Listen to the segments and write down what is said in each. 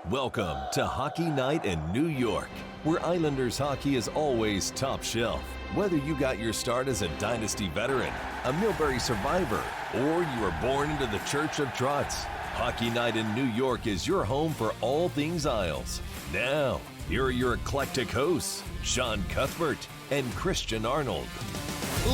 Welcome to Hockey Night in New York, where Islanders hockey is always top shelf. Whether you got your start as a Dynasty veteran, a Millbury survivor, or you were born into the Church of Trotz, Hockey Night in New York is your home for all things Isles. Now, here are your eclectic hosts, Sean Cuthbert and Christian Arnold.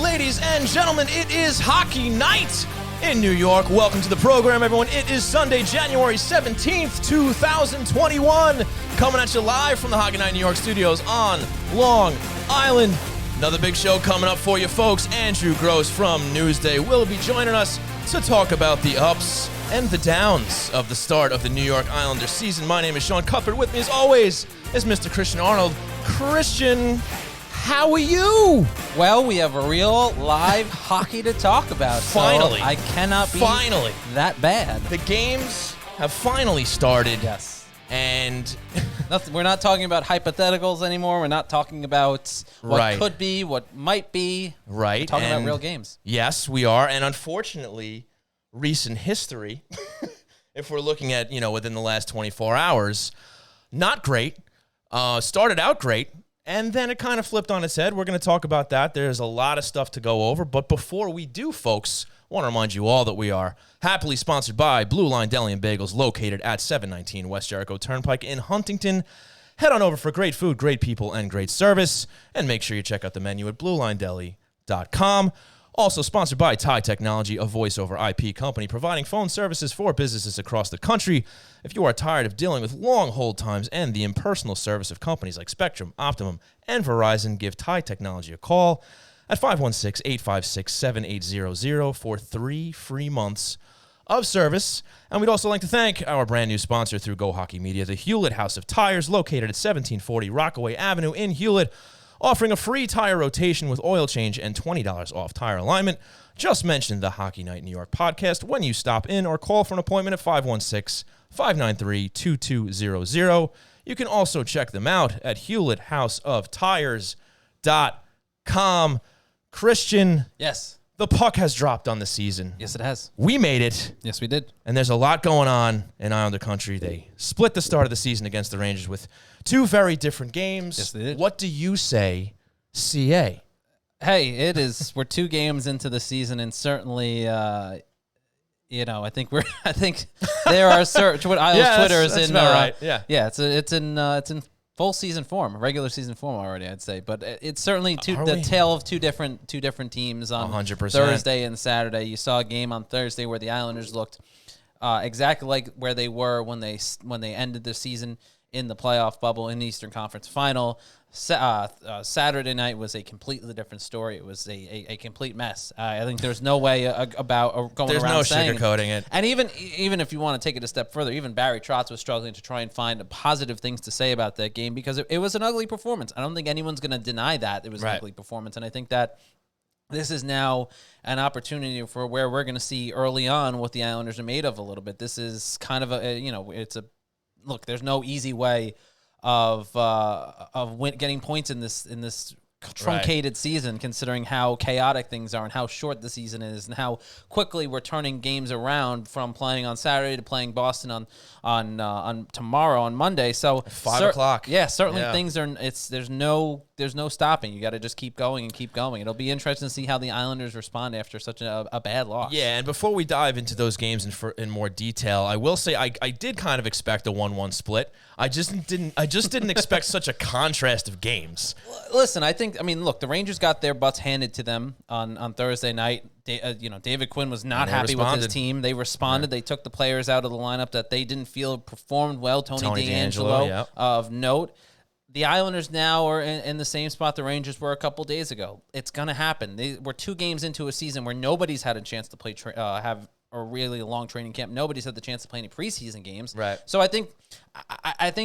Ladies and gentlemen, it is Hockey Night in New York. Welcome to the program, everyone. It is Sunday, January 17th, 2021. Coming at you live from the Hockey Night in New York studios on Long Island. Another big show coming up for you, folks. Andrew Gross from Newsday will be joining us to talk about the ups and the downs of the start of the New York Islanders season. My name is Sean Cuthbert. With me, as always, is Mr. Christian Arnold. Christian, how are you? Well, we have a real live hockey to talk about. Finally. So I cannot be that bad. The games have finally started. Yes. And we're not talking about hypotheticals anymore. We're not talking about what could be, what might be. Right. We're talking about real games. Yes, we are. And unfortunately, recent history, if we're looking at, within the last 24 hours, not great. Started out great. And then it kind of flipped on its head. We're going to talk about that. There's a lot of stuff to go over. But before we do, folks, I want to remind you all that we are happily sponsored by Blue Line Deli and Bagels, located at 719 West Jericho Turnpike in Huntington. Head on over for great food, great people, and great service. And make sure you check out the menu at BlueLineDeli.com. Also sponsored by Thai Technology, a voice-over IP company providing phone services for businesses across the country. If you are tired of dealing with long hold times and the impersonal service of companies like Spectrum, Optimum, and Verizon, give Thai Technology a call at 516-856-7800 for 3 free months of service. And we'd also like to thank our brand new sponsor through Go Hockey Media, the Hewlett House of Tires, located at 1740 Rockaway Avenue in Hewlett, offering a free tire rotation with oil change and $20 off tire alignment. Just mention the Hockey Night New York podcast when you stop in or call for an appointment at 516-593-2200. You can also check them out at HewlettHouseOfTires.com. Christian. Yes. The puck has dropped on the season. Yes, it has. We made it. Yes, we did. And there's a lot going on in Islander country. They split the start of the season against the Rangers with 2 very different games. Yes, they did. What do you say, CA? Hey, it is. We're 2 games into the season, and certainly, I think there are certain Twitter is in. Right. Yeah. It's in full season form, regular season form already, I'd say. But it's certainly the tale of two different teams on 100%. Thursday and Saturday. You saw a game on Thursday where the Islanders looked exactly like where they were when they ended the season in the playoff bubble in the Eastern Conference Final. Saturday night was a completely different story. It was a complete mess. I think there's no way about going there's around saying no sugarcoating it. And even if you want to take it a step further, even Barry Trotz was struggling to try and find positive things to say about that game because it was an ugly performance. I don't think anyone's going to deny that it was an ugly performance, and I think that this is now an opportunity for where we're going to see early on what the Islanders are made of a little bit. This is kind of look. There's no easy way of getting points in this truncated season, considering how chaotic things are and how short the season is and how quickly we're turning games around from playing on Saturday to playing Boston on tomorrow on Monday. So 5 o'clock. Yeah, certainly things are. There's no stopping. You got to just keep going and keep going. It'll be interesting to see how the Islanders respond after such a bad loss. Yeah, and before we dive into those games in more detail, I will say I did kind of expect a 1-1 split. I just didn't expect such a contrast of games. Listen, look, the Rangers got their butts handed to them on Thursday night. David Quinn was not happy with his team. They responded. They took the players out of the lineup that they didn't feel performed well. Tony DeAngelo of note. The Islanders now are in the same spot the Rangers were a couple days ago. It's going to happen. We're 2 games into a season where nobody's had a chance to play have a really long training camp. Nobody's had the chance to play any preseason games. Right. So I think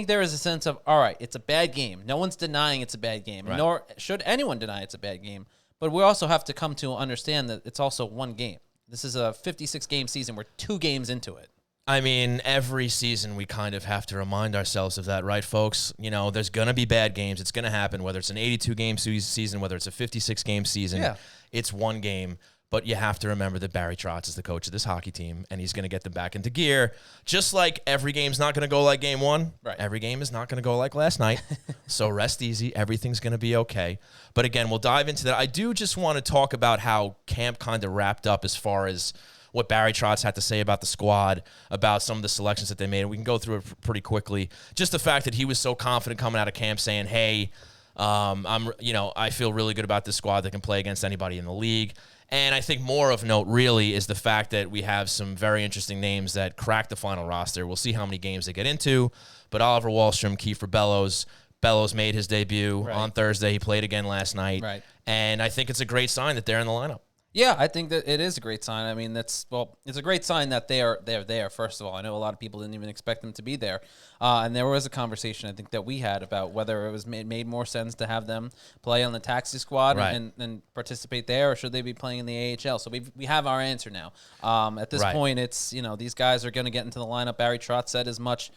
there is a sense of, all right, it's a bad game. No one's denying it's a bad game, nor should anyone deny it's a bad game. But we also have to come to understand that it's also 1 game. This is a 56-game season. We're 2 games into it. I mean, every season we kind of have to remind ourselves of that, right, folks? There's going to be bad games. It's going to happen, whether it's an 82-game season, whether it's a 56-game season. Yeah. It's 1 game. But you have to remember that Barry Trotz is the coach of this hockey team, and he's going to get them back into gear. Just like every game's not going to go like game one, right. Every game is not going to go like last night. So rest easy. Everything's going to be okay. But again, we'll dive into that. I do just want to talk about how camp kind of wrapped up as far as what Barry Trotz had to say about the squad, about some of the selections that they made. We can go through it pretty quickly. Just the fact that he was so confident coming out of camp saying, hey, I feel really good about this squad that can play against anybody in the league. And I think more of note really is the fact that we have some very interesting names that crack the final roster. We'll see how many games they get into. But Oliver Wahlstrom, Kiefer Bellows. Bellows made his debut on Thursday. He played again last night. Right. And I think it's a great sign that they're in the lineup. Yeah, I think that it is a great sign. I mean, it's a great sign that they're there, first of all. I know a lot of people didn't even expect them to be there. And there was a conversation, I think, that we had about whether it was made more sense to have them play on the taxi squad and participate there, or should they be playing in the AHL? So we have our answer now. At this point, it's, these guys are going to get into the lineup. Barry Trotz said as much,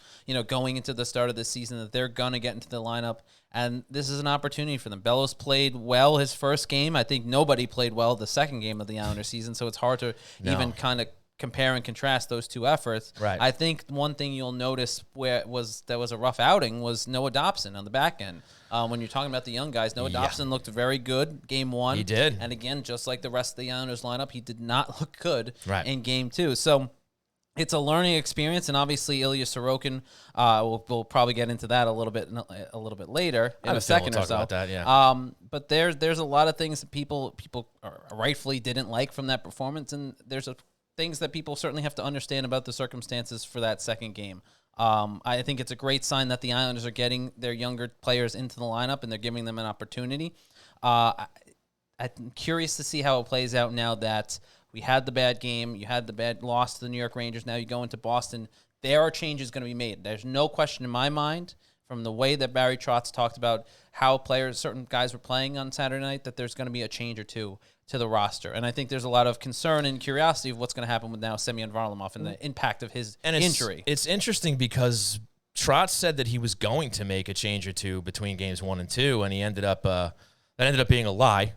going into the start of the season, that they're going to get into the lineup. And this is an opportunity for them. Bellows played well his first game. I think nobody played well the second game of the Islanders season, so it's hard to even kind of compare and contrast those two efforts. Right. I think one thing you'll notice that was a rough outing was Noah Dobson on the back end. When you're talking about the young guys, Noah Dobson looked very good game one. He did. And again, just like the rest of the Islanders lineup, he did not look good in game two. So it's a learning experience, and obviously Ilya Sorokin. We'll probably get into that a little bit later in a second or so. About that, but there's a lot of things that people rightfully didn't like from that performance, and there's things that people certainly have to understand about the circumstances for that second game. I think it's a great sign that the Islanders are getting their younger players into the lineup, and they're giving them an opportunity. I'm curious to see how it plays out now that we had the bad game. You had the bad loss to the New York Rangers. Now you go into Boston. There are changes going to be made. There's no question in my mind from the way that Barry Trotz talked about how certain guys were playing on Saturday night, that there's going to be a change or two to the roster. And I think there's a lot of concern and curiosity of what's going to happen with now Semyon Varlamov and the impact of his injury. It's interesting because Trotz said that he was going to make a change or two between games 1 and 2, and he ended up that ended up being a lie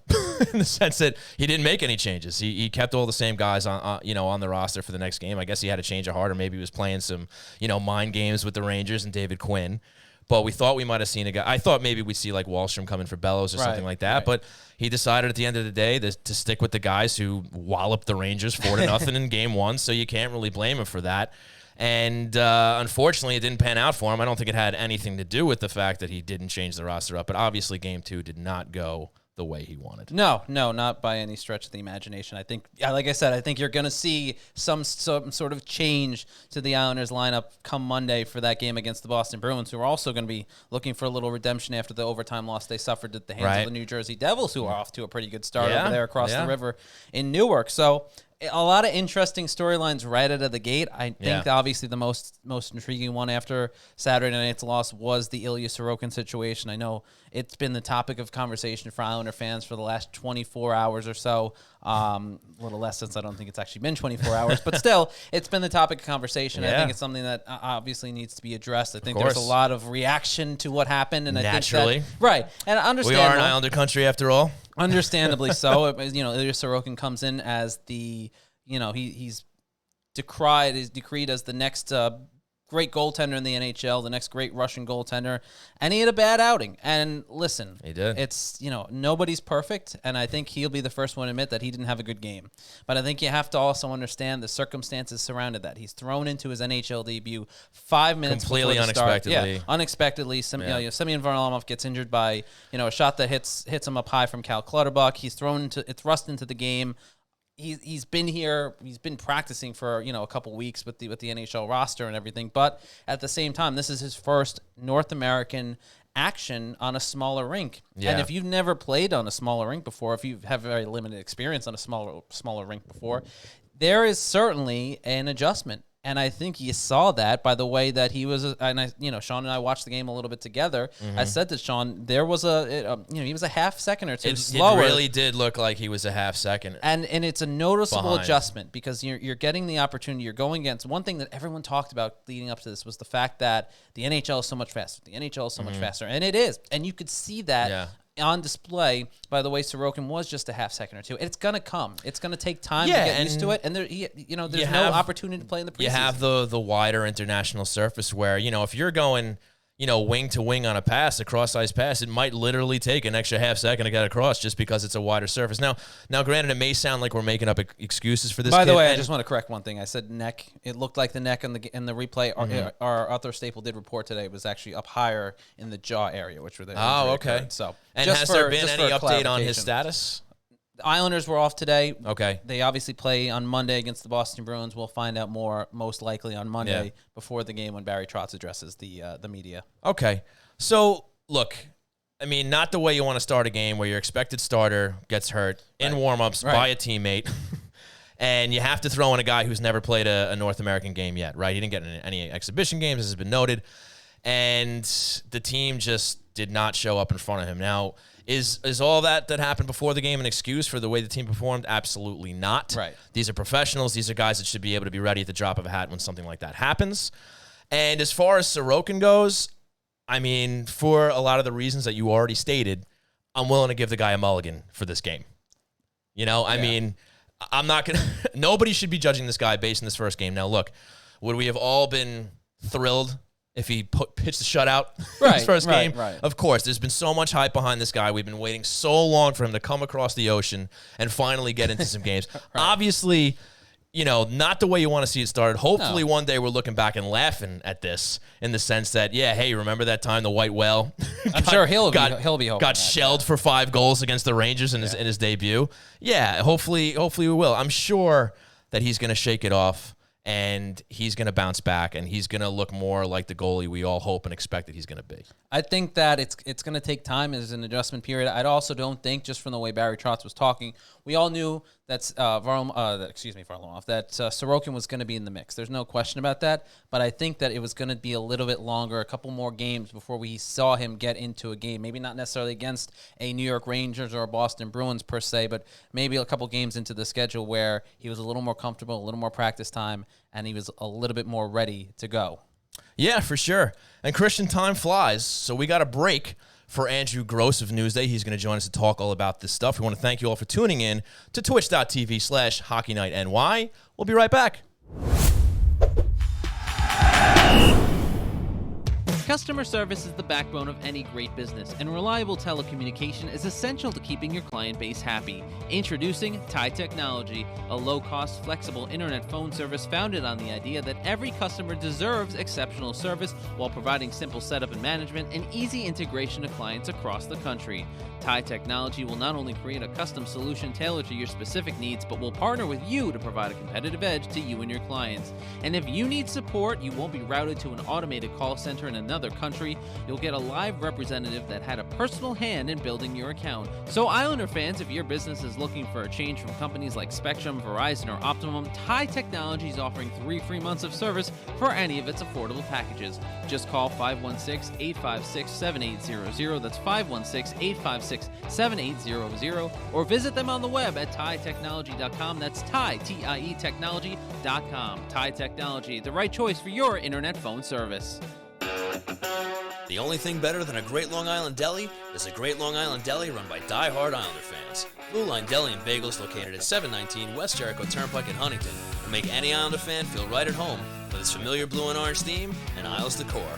in the sense that he didn't make any changes. He kept all the same guys on the roster for the next game. I guess he had a change of heart, or maybe he was playing some mind games with the Rangers and David Quinn. But we thought we might have seen a guy. I thought maybe we'd see like Wahlstrom coming for Bellows or something like that. Right. But he decided at the end of the day to stick with the guys who walloped the Rangers 4-0 in game 1. So you can't really blame him for that. And unfortunately, it didn't pan out for him. I don't think it had anything to do with the fact that he didn't change the roster up. But obviously, game 2 did not go the way he wanted. No, not by any stretch of the imagination. I think, like I said, I think you're going to see some sort of change to the Islanders lineup come Monday for that game against the Boston Bruins, who are also going to be looking for a little redemption after the overtime loss they suffered at the hands of the New Jersey Devils, who are off to a pretty good start over there across the river in Newark. So a lot of interesting storylines right out of the gate. I think obviously the most intriguing one after Saturday night's loss was the Ilya Sorokin situation. I know it's been the topic of conversation for Islander fans for the last 24 hours or so. A little less, since I don't think it's actually been 24 hours, but still, it's been the topic of conversation. I think it's something that obviously needs to be addressed. I think there's a lot of reaction to what happened, and naturally, I think that, and understandable. We are an Islander country after all. Understandably so. Ilya Sorokin comes in as the, he's decreed as the next great goaltender in the NHL, the next great Russian goaltender, and he had a bad outing. And listen, he did. It's, nobody's perfect, and I think he'll be the first one to admit that he didn't have a good game. But I think you have to also understand the circumstances surrounded that. He's thrown into his NHL debut 5 minutes completely before the start. unexpectedly. Unexpectedly. Semyon Varlamov gets injured by, a shot that hits him up high from Cal Clutterbuck. He's it's thrust into the game. He's been here. He's been practicing for a couple weeks with the NHL roster and everything. But at the same time, this is his first North American action on a smaller rink. Yeah. And if you've never played on a smaller rink before, if you have very limited experience on a smaller rink before, there is certainly an adjustment. And I think you saw that by the way that he was, Sean and I watched the game a little bit together. Mm-hmm. I said to Sean, there was he was a half second or two slower. It really did look like he was a half second. And it's a noticeable adjustment because you're getting the opportunity. You're going against one thing that everyone talked about leading up to this was the fact that the NHL is so much faster. The NHL is so much faster. And it is. And you could see that on display by the way Sorokin was just a half second or two. It's going to come. It's going to take time to get used to it. And there's no opportunity to play in the preseason. You have the wider international surface where, if you're going, wing to wing on a pass, a cross-ice pass, it might literally take an extra half second to get across just because it's a wider surface. Now, granted, it may sound like we're making up excuses for this. By the way, I just want to correct one thing. I said neck. It looked like the neck in the replay. Our Arthur Staple did report today it was actually up higher in the jaw area, which were the okay. Occurred. So, and has there been any update on his status? The Islanders were off today. Okay. They obviously play on Monday against the Boston Bruins. We'll find out more, most likely on Monday before the game when Barry Trotz addresses the media. Okay. So, look, not the way you want to start a game where your expected starter gets hurt in warm-ups by a teammate, and you have to throw in a guy who's never played a North American game yet, right? He didn't get any exhibition games, as has been noted, and the team just did not show up in front of him. Now, Is all that happened before the game an excuse for the way the team performed? Absolutely not. Right. These are professionals. These are guys that should be able to be ready at the drop of a hat when something like that happens. And as far as Sorokin goes, for a lot of the reasons that you already stated, I'm willing to give the guy a mulligan for this game. I'm not going to – nobody should be judging this guy based on this first game. Now, look, would we have all been thrilled if he pitched the shutout in his first game? Right. Of course, there's been so much hype behind this guy. We've been waiting so long for him to come across the ocean and finally get into some games. Obviously, not the way you want to see it started. Hopefully one day we're looking back and laughing at this in the sense that, hey, remember that time the White Whale I'm sure he'll be hoping got shelled for 5 goals against the Rangers in his debut? Yeah, hopefully we will. I'm sure that he's going to shake it off. And he's going to bounce back, and he's going to look more like the goalie we all hope and expect that he's going to be. I think that it's going to take time as an adjustment period. I also don't think, just from the way Barry Trotz was talking, we all knew that Sorokin was going to be in the mix. There's no question about that. But I think that it was going to be a little bit longer, a couple more games before we saw him get into a game. Maybe not necessarily against a New York Rangers or a Boston Bruins per se, but maybe a couple games into the schedule where he was a little more comfortable, a little more practice time, and he was a little bit more ready to go. Yeah, for sure. And Christian, time flies, so we got a break for Andrew Gross of Newsday. He's going to join us to talk all about this stuff. We want to thank you all for tuning in to twitch.tv/HockeyNightNY. We'll be right back. Customer service is the backbone of any great business, and reliable telecommunication is essential to keeping your client base happy. Introducing TIE Technology, a low-cost, flexible internet phone service founded on the idea that every customer deserves exceptional service while providing simple setup and management and easy integration to clients across the country. TIE Technology will not only create a custom solution tailored to your specific needs, but will partner with you to provide a competitive edge to you and your clients. And if you need support, you won't be routed to an automated call center in another country. You'll get a live representative that had a personal hand in building your account. So Islander fans, if your business is looking for a change from companies like Spectrum, Verizon, or Optimum, TIE Technology is offering 3 free months of service for any of its affordable packages. Just call 516-856-7800. That's 516-856-7800. Or visit them on the web at TIEtechnology.com. That's TIE, T-I-E Technology.com. TIE Technology, the right choice for your internet phone service. The only thing better than a great Long Island deli is a great Long Island deli run by die-hard Islander fans. Blue Line Deli and Bagels, located at 719 West Jericho Turnpike in Huntington, will make any Islander fan feel right at home with its familiar blue and orange theme and Isles decor.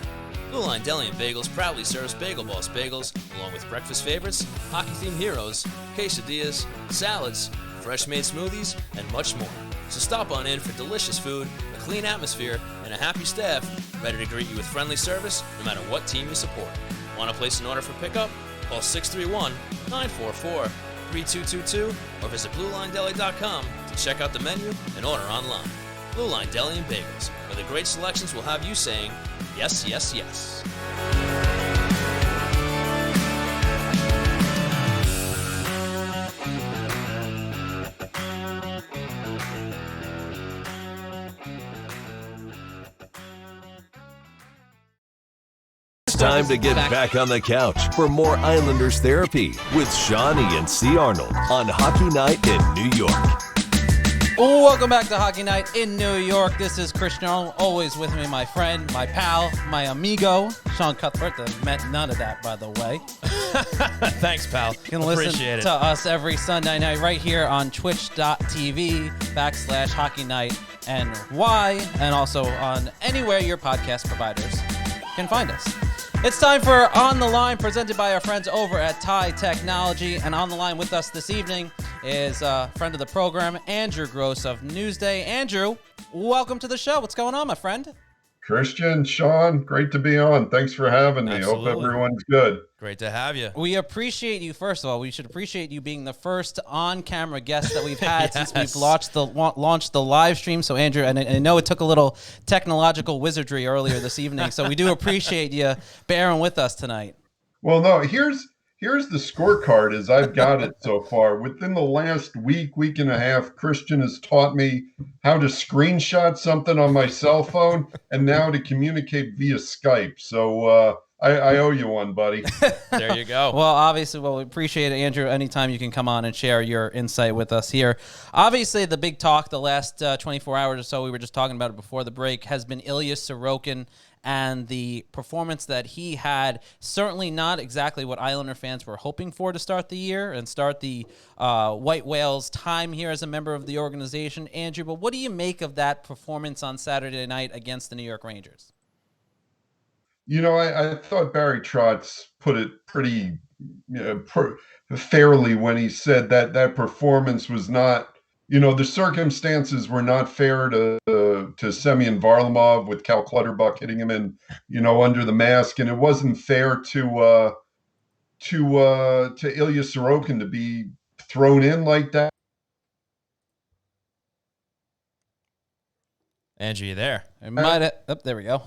Blue Line Deli and Bagels proudly serves Bagel Boss bagels, along with breakfast favorites, hockey-themed heroes, quesadillas, salads, fresh-made smoothies, and much more. So stop on in for delicious food, a clean atmosphere, and a happy staff ready to greet you with friendly service no matter what team you support. Want to place an order for pickup? Call 631-944-3222 or visit BlueLineDeli.com to check out the menu and order online. Blue Line Deli and Bagels, where the great selections will have you saying, yes, yes, yes. Time to get back on the couch for more Islanders therapy with Shawnee and C. Arnold on Hockey Night in New York. Welcome back to Hockey Night in New York. This is Christian Arnold, always with me, my friend, my pal, my amigo, Sean Cuthbert. That meant none of that, by the way. Thanks, pal. You can Appreciate listen it. to us every Sunday night right here on twitch.tv/Hockey Night NY, and also on anywhere your podcast providers can find us. It's time for On the Line, presented by our friends over at Ty Technology. And on the line with us this evening is a friend of the program, Andrew Gross of Newsday. Andrew, welcome to the show. What's going on, my friend? Christian, Sean, great to be on. Thanks for having me. Absolutely. Hope everyone's good. Great to have you. We appreciate you. First of all, we should appreciate you being the first on-camera guest that we've had since we've launched the live stream. So, Andrew, and I know it took a little technological wizardry earlier this evening, so we do appreciate you bearing with us tonight. Well, no, here's the scorecard as I've got it so far. Within the last week and a half, Christian has taught me how to screenshot something on my cell phone and now to communicate via Skype. So I owe you one, buddy. There you go. Well, obviously, we appreciate it, Andrew. Anytime you can come on and share your insight with us here. Obviously, the big talk the last 24 hours or so, we were just talking about it before the break, has been Ilya Sorokin and the performance that he had. Certainly not exactly what Islander fans were hoping for to start the year and start the White Whales' time here as a member of the organization. Andrew, but what do you make of that performance on Saturday night against the New York Rangers? You know, I thought Barry Trotz put it pretty fairly when he said that performance was not, the circumstances were not fair to Semyon Varlamov with Cal Clutterbuck hitting him in, under the mask, and it wasn't fair to Ilya Sorokin to be thrown in like that. Andrew, you there? There we go.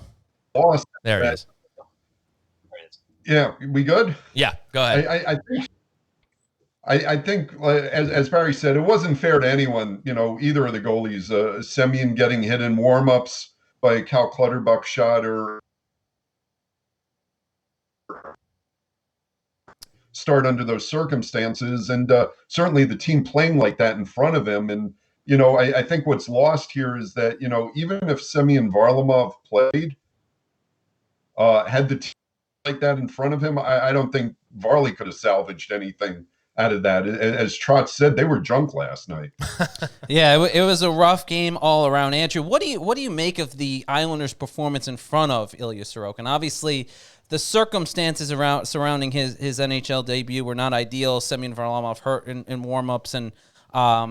Lost. There it is. Yeah, we good? Yeah, go ahead. I think, as Barry said, it wasn't fair to anyone, either of the goalies. Semyon getting hit in warm-ups by a Cal Clutterbuck shot or start under those circumstances. And certainly the team playing like that in front of him. And, I think what's lost here is that, even if Semyon Varlamov played, had the team like that in front of him, I don't think Varley could have salvaged anything out of that. As Trotz said, they were drunk last night. Yeah, it was a rough game all around. Andrew, what do you make of the Islanders' performance in front of Ilya Sorokin? Obviously, the circumstances surrounding his NHL debut were not ideal. Semyon Varlamov hurt in warmups, and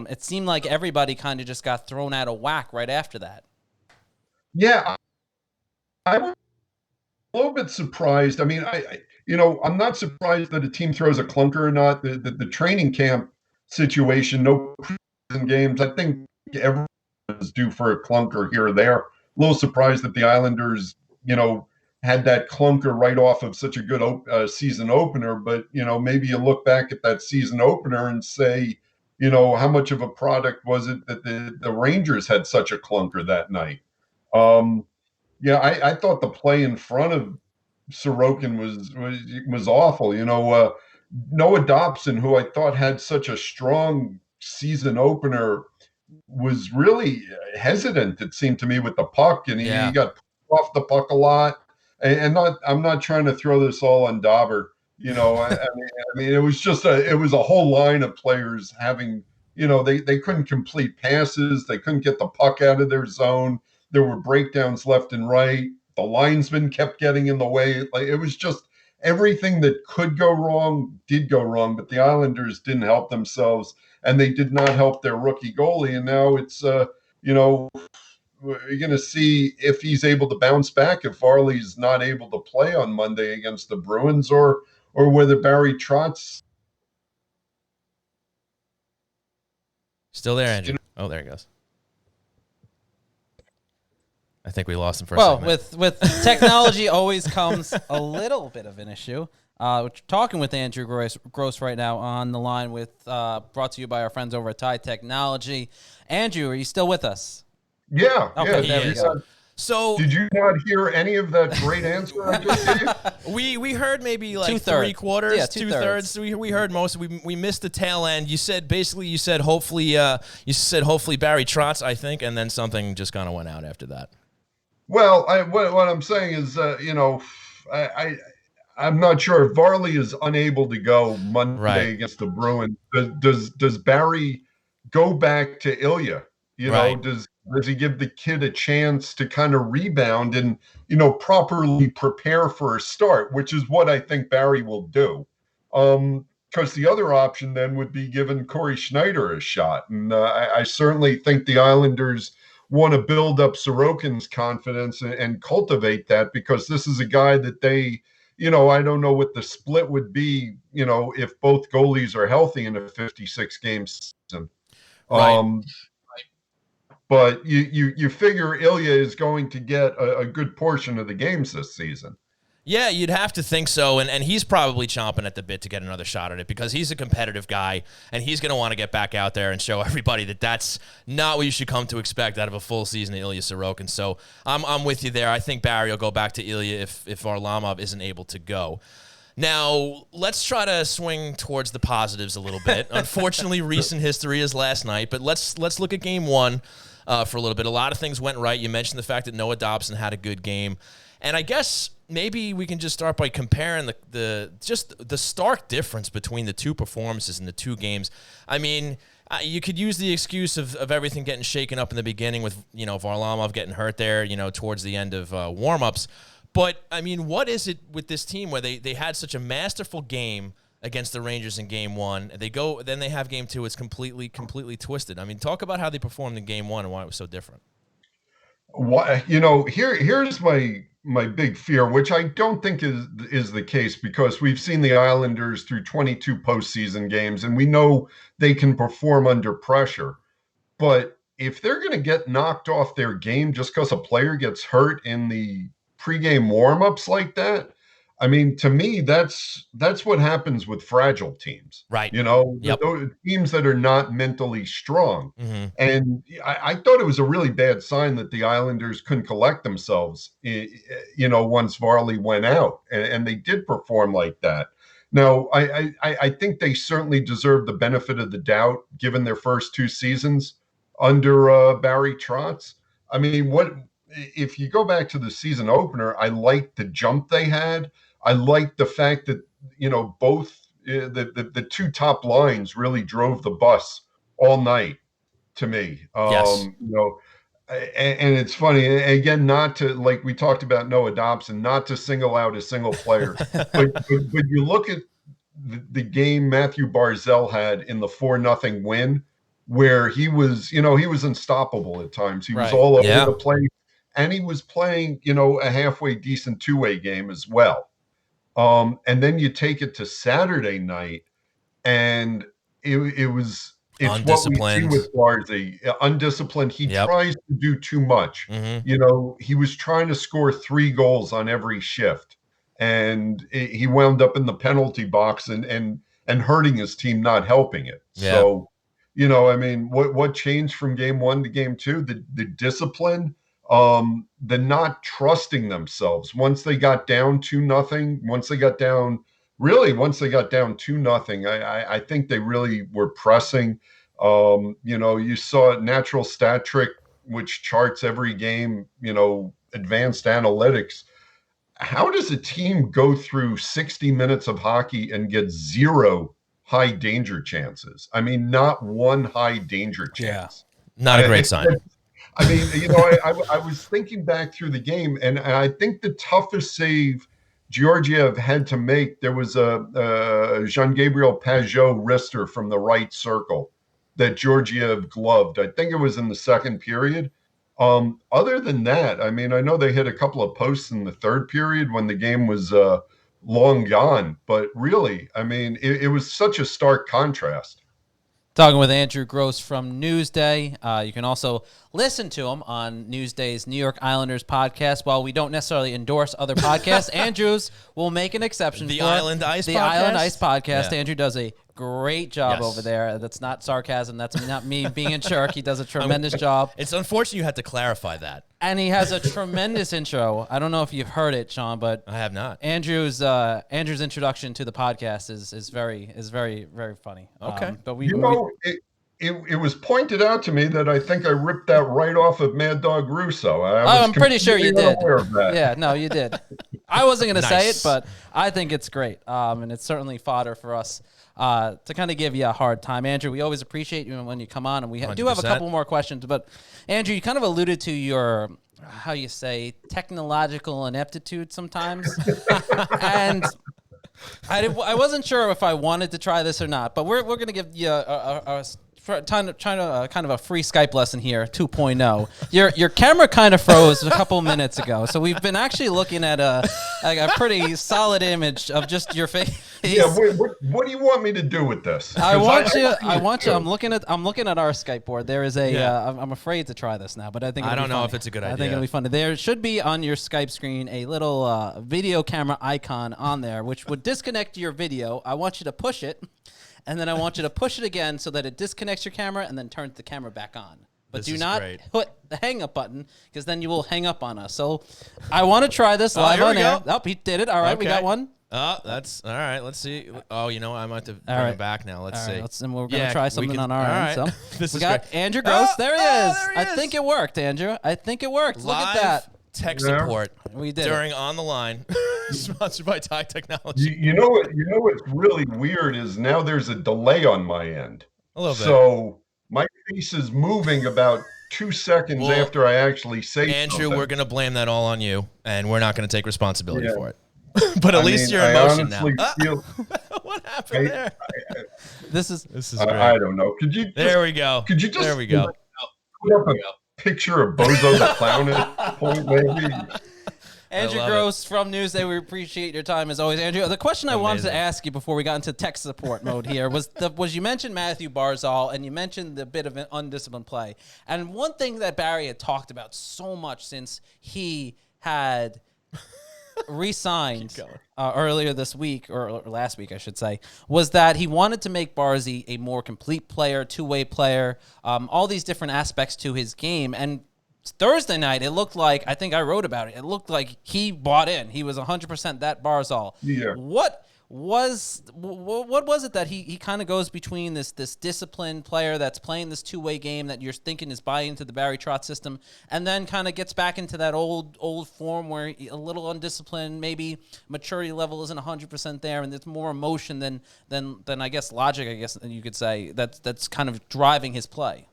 it seemed like everybody kind of just got thrown out of whack right after that. Yeah, I was a little bit surprised. I mean, I'm not surprised that a team throws a clunker or not. The training camp situation, no preseason games. I think everyone is due for a clunker here or there. A little surprised that the Islanders, had that clunker right off of such a good season opener. But, maybe you look back at that season opener and say, how much of a product was it that the Rangers had such a clunker that night? Yeah, I thought the play in front of Sorokin was awful. Noah Dobson, who I thought had such a strong season opener, was really hetaint, it seemed to me, with the puck, and he got off the puck a lot. And I'm not trying to throw this all on Dauber. I mean, it was just a whole line of players having, they couldn't complete passes, they couldn't get the puck out of their zone. There were breakdowns left and right. The linesman kept getting in the way. Like, it was just everything that could go wrong did go wrong, but the Islanders didn't help themselves, and they did not help their rookie goalie. And now it's, you're going to see if he's able to bounce back, if Varley's not able to play on Monday against the Bruins, or whether Barry Trotz. Still there, Andrew. Oh, there he goes. I think we lost him for a second. Well, with technology always comes a little bit of an issue. We're talking with Andrew Gross right now on the line brought to you by our friends over at Ty Technology. Andrew, are you still with us? Yeah. Okay, yeah. there we go. So did you not hear any of that great answer I just gave? We heard maybe like Two-thirds. 3/4, Yeah, two-thirds. We heard most. We missed the tail end. You said hopefully Barry Trotz, I think, and then something just kind of went out after that. Well, what I'm saying is, I'm not sure if Varley is unable to go Monday Right. against the Bruins. Does Barry go back to Ilya? Right. Does he give the kid a chance to kind of rebound and properly prepare for a start, which is what I think Barry will do. Because the other option then would be giving Corey Schneider a shot, and I certainly think the Islanders want to build up Sorokin's confidence and cultivate that, because this is a guy that they. I don't know what the split would be, if both goalies are healthy in a 56 game season. Right. But you figure Ilya is going to get a good portion of the games this season. Yeah, you'd have to think so, and he's probably chomping at the bit to get another shot at it, because he's a competitive guy, and he's going to want to get back out there and show everybody that that's not what you should come to expect out of a full season of Ilya Sorokin. So I'm with you there. I think Barry will go back to Ilya if Varlamov isn't able to go. Now, let's try to swing towards the positives a little bit. Unfortunately, recent history is last night, but let's look at Game 1 for a little bit. A lot of things went right. You mentioned the fact that Noah Dobson had a good game. And I guess maybe we can just start by comparing the stark difference between the two performances in the two games. I mean, you could use the excuse of everything getting shaken up in the beginning with, Varlamov getting hurt there, towards the end of warm-ups. But, I mean, what is it with this team where they had such a masterful game against the Rangers in Game 1? Then they have Game 2. It's completely twisted. I mean, talk about how they performed in Game 1 and why it was so different. Here's my big fear, which I don't think is the case, because we've seen the Islanders through 22 postseason games, and we know they can perform under pressure. But if they're going to get knocked off their game just because a player gets hurt in the pregame warmups like that, I mean, to me, that's what happens with fragile teams. Right. Yep. Those teams that are not mentally strong. Mm-hmm. And I thought it was a really bad sign that the Islanders couldn't collect themselves, once Varley went out. And they did perform like that. Now, I think they certainly deserve the benefit of the doubt, given their first two seasons under Barry Trotz. I mean, if you go back to the season opener, I liked the jump they had. I liked the fact that, both the two top lines really drove the bus all night to me. Yes. And it's funny, again, not to, like we talked about Noah Dobson, not to single out a single player, but you look at the game Matthew Barzal had in the 4-0 win, where he was unstoppable at times. He was all over the place, and he was playing, a halfway decent two-way game as well. And then you take it to Saturday night, and it's what we see with Barzy, undisciplined. He tries to do too much. Mm-hmm. He was trying to score 3 goals on every shift, and he wound up in the penalty box and hurting his team, not helping it. Yeah. So, I mean, what changed from Game 1 to Game 2? The discipline. The not trusting themselves once they got down 2-0, once they got down 2-0, I think they really were pressing. You saw Natural Stat Trick, which charts every game, advanced analytics. How does a team go through 60 minutes of hockey and get 0 high danger chances? I mean, not one high danger chance. Yeah. Not a great sign. I mean, I was thinking back through the game, and I think the toughest save Georgiev had to make, there was a Jean-Gabriel Pageau wrister from the right circle that Georgiev gloved. I think it was in the second period. Other than that, I mean, I know they hit a couple of posts in the third period when the game was long gone, but really, I mean, it was such a stark contrast. Talking with Andrew Gross from Newsday. You can also listen to him on Newsday's New York Islanders podcast. While we don't necessarily endorse other podcasts, Andrews will make an exception the for Island Ice the podcast? Island Ice podcast. Yeah. Andrew does a great job over there. That's not sarcasm. That's not me being a jerk. He does a tremendous job. It's unfortunate you had to clarify that. And he has a tremendous intro. I don't know if you've heard it, Sean, but I have not. Andrew's introduction to the podcast is very, very funny. Okay. But it was pointed out to me that I think I ripped that right off of Mad Dog Russo. I'm pretty sure you did. Aware of that. Yeah, no, you did. I wasn't going to say it, Nice. but I think it's great. And it's certainly fodder for us to kind of give you a hard time. Andrew, we always appreciate you when you come on, and we do have a 100%. couple more questions. But, Andrew, you kind of alluded to your, how you say, technological ineptitude sometimes. And I wasn't sure if I wanted to try this or not, but we're going to give you kind of a free Skype lesson here, 2.0. Your camera kind of froze a couple minutes ago, so we've been actually looking at a pretty solid image of just your face. Yeah, what do you want me to do with this? I want you. I'm looking at our Skype board. There is a. Yeah. I'm afraid to try this now, but I think I don't know funny. if it's a good I think idea. it'll be fun. There should be on your Skype screen a little video camera icon on there, which would disconnect your video. I want you to push it, and then I want you to push it again so that it disconnects your camera and then turns the camera back on. But This do is not great. hit the hang up button, because then you will hang up on us. So I want to try this live here we on air. go. Oh, he did it. All right, we Okay. got one. Oh, that's all right. Let's see. Oh, you know what? I might have to bring right. it back now. Let's All see. right, and we're going to Yeah, try we something can- on our all end. right. So This we is got great. Andrew Gross. Oh, there he oh, is. there he I is. think it worked, Andrew. I think it worked. Look at Live that. tech Yeah. support We did during On the Line, sponsored by Tide Technology. You know what's really weird is now there's a delay on my end. A little bit. So my face is moving about 2 seconds Well, after I actually say Andrew, something. we're going to blame that all on you, and we're not going to take responsibility Yeah. for it. But at least you're in motion now. honestly feel, What happened there? This is This is great. I don't know. Could you There we go. could you just There we go. put up a picture of Bozo the Clown at this point, maybe? Andrew love Gross from Newsday. We appreciate your time as always, Andrew. The question I wanted to Amazing. ask you before we got into tech support mode here was you mentioned Matthew Barzal, and you mentioned the bit of an undisciplined play. And one thing that Barry had talked about so much since he had re-signed earlier this week, or last week, I should say, was that he wanted to make Barzy a more complete player, two-way player, all these different aspects to his game. And Thursday night, it looked like, I think I wrote about it, it looked like he bought in. He was 100% that Barzal. Yeah. What was it that he kind of goes between this disciplined player that's playing this two-way game that you're thinking is buying into the Barry Trotz system, and then kind of gets back into that old form where a little undisciplined, maybe maturity level isn't 100% there, and it's more emotion than I guess logic, I guess you could say, that's kind of driving his play.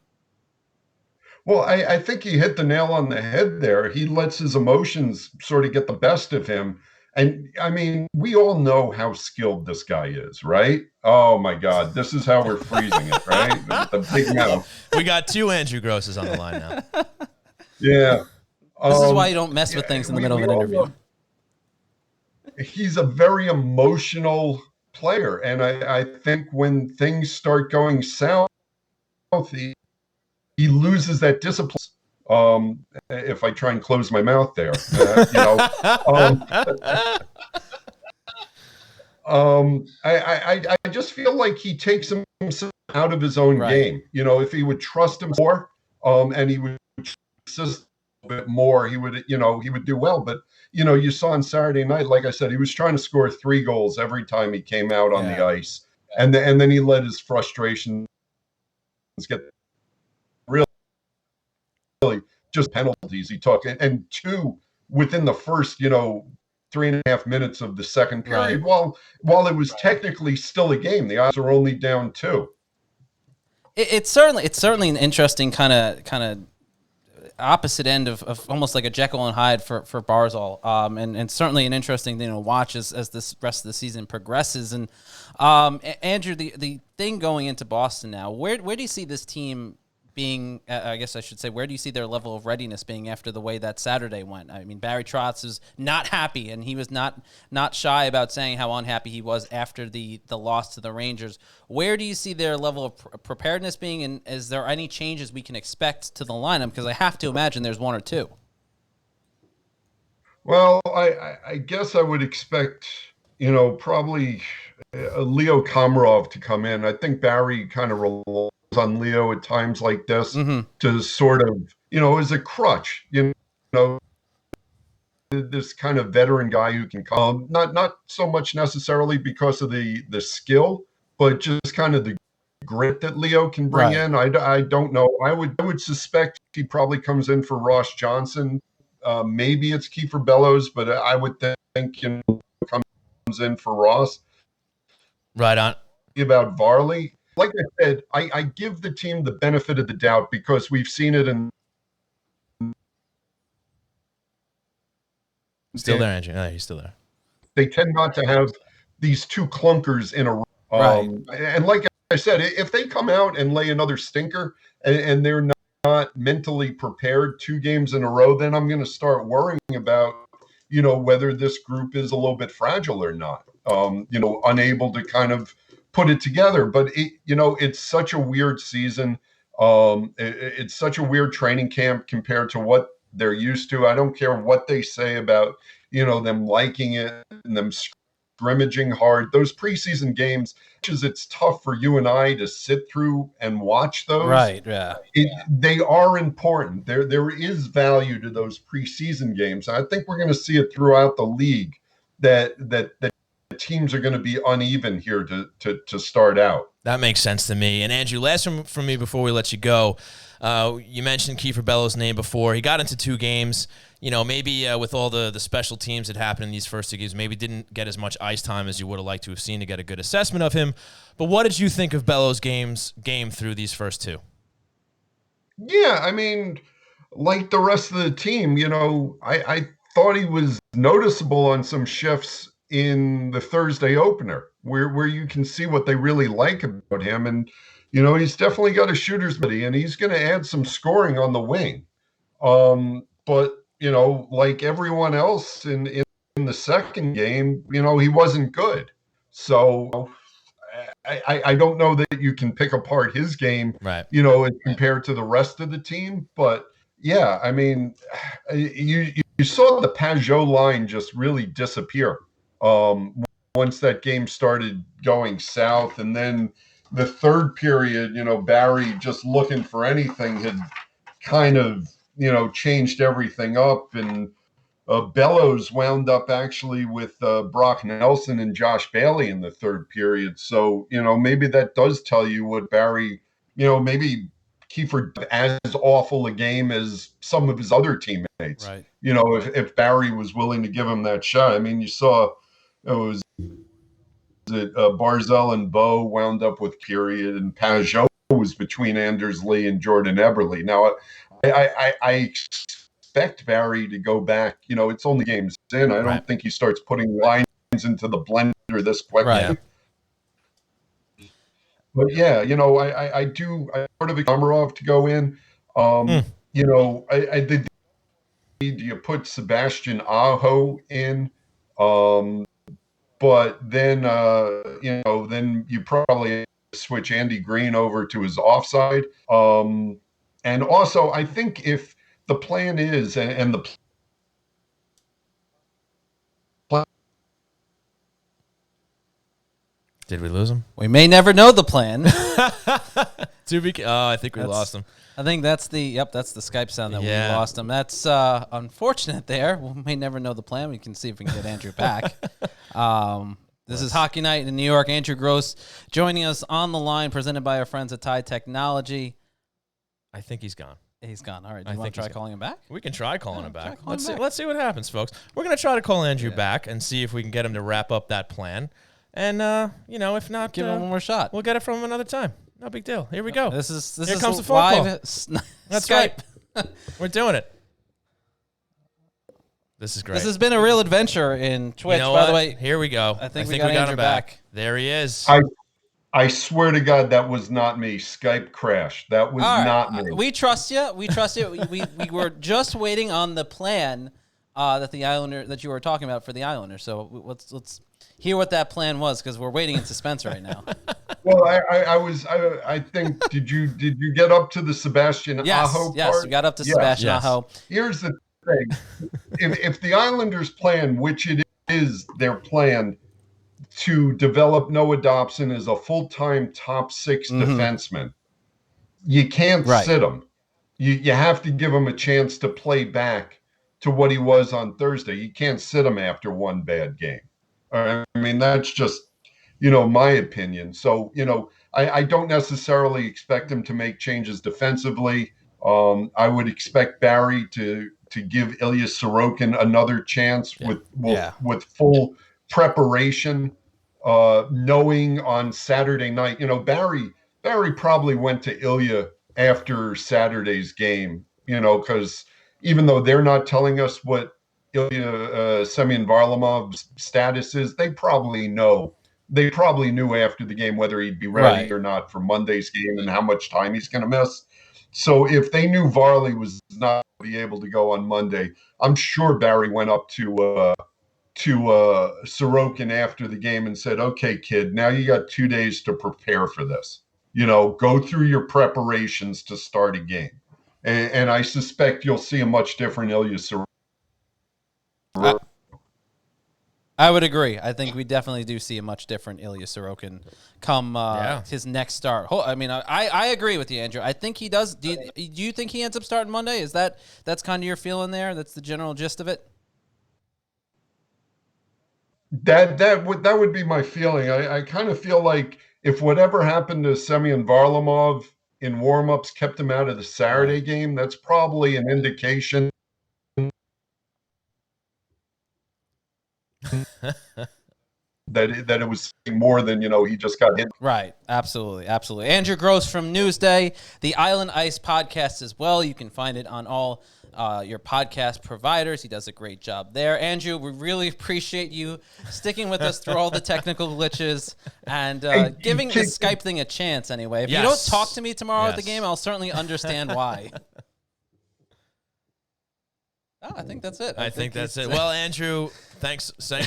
Well, I think he hit the nail on the head there. He lets his emotions sort of get the best of him. And I mean, we all know how skilled this guy is, right? Oh my God, this is how we're freezing it, right? The big mouth. We got two Andrew Grosses on the line now. Yeah. This is why you don't mess with things in the middle of an all interview. know he's a very emotional player. And I think when things start going south, he loses that discipline. If I try and close my mouth there, I just feel like he takes himself out of his own game. You know, if he would trust him more, and he would assist a bit more, he would do well. But you saw on Saturday night, like I said, he was trying to score 3 goals every time he came out on the ice, and then he let his frustrations get really just penalties he took, and 2 within the first 3.5 minutes of the second period. While it was technically still a game, the odds are only down 2. It's certainly an interesting kind of opposite end of almost like a Jekyll and Hyde for Barzal, and certainly an interesting thing to watch as this rest of the season progresses. And Andrew, the thing going into Boston now, where do you see this team being? I guess I should say, where do you see their level of readiness being after the way that Saturday went? I mean, Barry Trotz is not happy, and he was not shy about saying how unhappy he was after the loss to the Rangers. Where do you see their level of preparedness being, and is there any changes we can expect to the lineup? Because I have to imagine there's 1 or 2. Well, I guess I would expect, probably Leo Komarov to come in. I think Barry kind of relies on Leo at times like this to sort of, as a crutch, this kind of veteran guy who can come, not so much necessarily because of the skill, but just kind of the grit that Leo can bring in. I don't know. I would suspect he probably comes in for Ross Johnson. Maybe it's Kiefer Bellows, but I would think think, comes in for Ross. Right on. About Varley, like I said, I give the team the benefit of the doubt because we've seen it in. Still there, Andrew? No, he's still there. They tend not to have these two clunkers in a row. Right. And like I said, if they come out and lay another stinker and they're not mentally prepared 2 games in a row, then I'm going to start worrying about, whether this group is a little bit fragile or not, unable to kind of put it together. But, it's such a weird season. It's such a weird training camp compared to what they're used to. I don't care what they say about, them liking it and them scrimmaging hard. Those preseason games, it's tough for you and I to sit through and watch those. Right, yeah. They are important. There is value to those preseason games. I think we're going to see it throughout the league that teams are going to be uneven here to start out. That makes sense to me. And Andrew, last from me before we let you go. You mentioned Kiefer Bellows' name before. He got into 2 games. Maybe with all the special teams that happened in these first 2 games, maybe didn't get as much ice time as you would have liked to have seen to get a good assessment of him. But what did you think of Bellows' game through these first 2? Yeah, I mean, like the rest of the team, I thought he was noticeable on some shifts in the Thursday opener where you can see what they really like about him. And, he's definitely got a shooter's ability, and he's going to add some scoring on the wing. But, like everyone else in the second game, he wasn't good. So I don't know that you can pick apart his game, right, compared to the rest of the team. But, yeah, I mean, you saw the Pajot line just really disappear once that game started going south. And then the third period, Barry just looking for anything had kind of, changed everything up. And Bellows wound up actually with Brock Nelson and Josh Bailey in the third period. So, maybe that does tell you what Barry, maybe Kiefer as awful a game as some of his other teammates. Right. If Barry was willing to give him that shot. I mean, you saw it was Barzell and Bo wound up with period, and Pajot was between Anders Lee and Jordan Eberle. Now, I expect Barry to go back. It's only games in. I don't think he starts putting lines into the blender this quickly. Right. But yeah, I sort of Komarov to go in. I did. Do you put Sebastian Aho in? But then, then you probably switch Andy Green over to his offside. And also, I think if the plan is, and the plan. Did we lose him? We may never know the plan. I think we lost him. I think that's the Skype sound that we lost him. That's unfortunate there. We may never know the plan. We can see if we can get Andrew back. This is Hockey Night in New York. Andrew Gross joining us on the line, presented by our friends at Tide Technology. I think he's gone. He's gone. All right. Do you want to try calling him back? We can try calling him back. Let's see what happens, folks. We're going to try to call Andrew back and see if we can get him to wrap up that plan. And, if not, give him one more shot. We'll get it from him another time. No big deal. Here we go. This is comes the phone call. That's Skype. Right. We're doing it. This is great. This has been a real adventure in Twitch, by the way. Here we go. I think we got Andrew him back. There he is. I swear to God, that was not me. Skype crashed. That was not me. We trust you. We were just waiting on the plan that you were talking about for the Islander. So let's hear what that plan was, because we're waiting in suspense right now. Well, I think did you get up to the Sebastian Aho part? Yes, we got up to Sebastian Aho. Here's the thing: if the Islanders' plan, which it is their plan, to develop Noah Dobson as a full-time top 6 defenseman, you can't sit him. You have to give him a chance to play back to what he was on Thursday. You can't sit him after one bad game. I mean, that's just, my opinion. So, I don't necessarily expect him to make changes defensively. I would expect Barry to to give Ilya Sorokin another chance with full preparation, knowing on Saturday night, Barry probably went to Ilya after Saturday's game, because even though they're not telling us what Ilya Semyon Varlamov's status is, they probably know. They probably knew after the game whether he'd be ready or not for Monday's game and how much time he's going to miss. So if they knew Varley was not going to be able to go on Monday, I'm sure Barry went up to Sorokin after the game and said, "Okay, kid, now you got 2 days to prepare for this. Go through your preparations to start a game." And I suspect you'll see a much different Ilya Sorokin. I would agree. I think we definitely do see a much different Ilya Sorokin come his next start. I mean, I agree with you, Andrew. I think he does. Do you think he ends up starting Monday? That's kind of your feeling there? That's the general gist of it? That would be my feeling. I kind of feel like if whatever happened to Semyon Varlamov in warmups kept him out of the Saturday game, that's probably an indication that it was more than he just got hit. Right, absolutely. Andrew Gross from Newsday, the Island Ice podcast as well. You can find it on all your podcast providers. He does a great job there. Andrew, we really appreciate you sticking with us through all the technical glitches and giving the Skype thing a chance anyway. If you don't talk to me tomorrow at the game, I'll certainly understand why. I think that's it. I think that's it. Well, Andrew, thanks so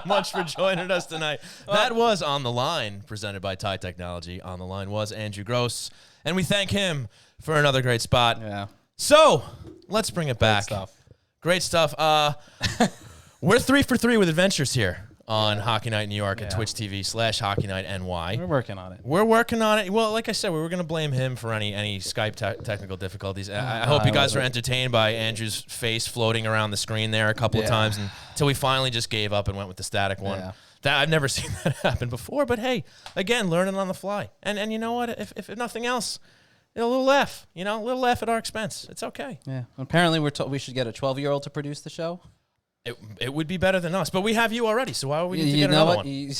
much for joining us tonight. That was On the Line, presented by Tie Technology. On the line was Andrew Gross, and we thank him for another great spot. Yeah. So let's bring it back. Great stuff. We're 3 for 3 with adventures here on Hockey Night New York at Twitch TV/Hockey Night NY. We're working on it. Well, like I said, we were going to blame him for any Skype technical difficulties. I hope you guys were entertained by Andrew's face floating around the screen there a couple of times until we finally just gave up and went with the static one. Yeah. That I've never seen that happen before. But hey, again, learning on the fly. And you know what? If nothing else, a little laugh. A little laugh at our expense. It's okay. Yeah. Apparently, we're told we should get a 12-year-old to produce the show. It would be better than us, but we have you already, so why would we need to get another one?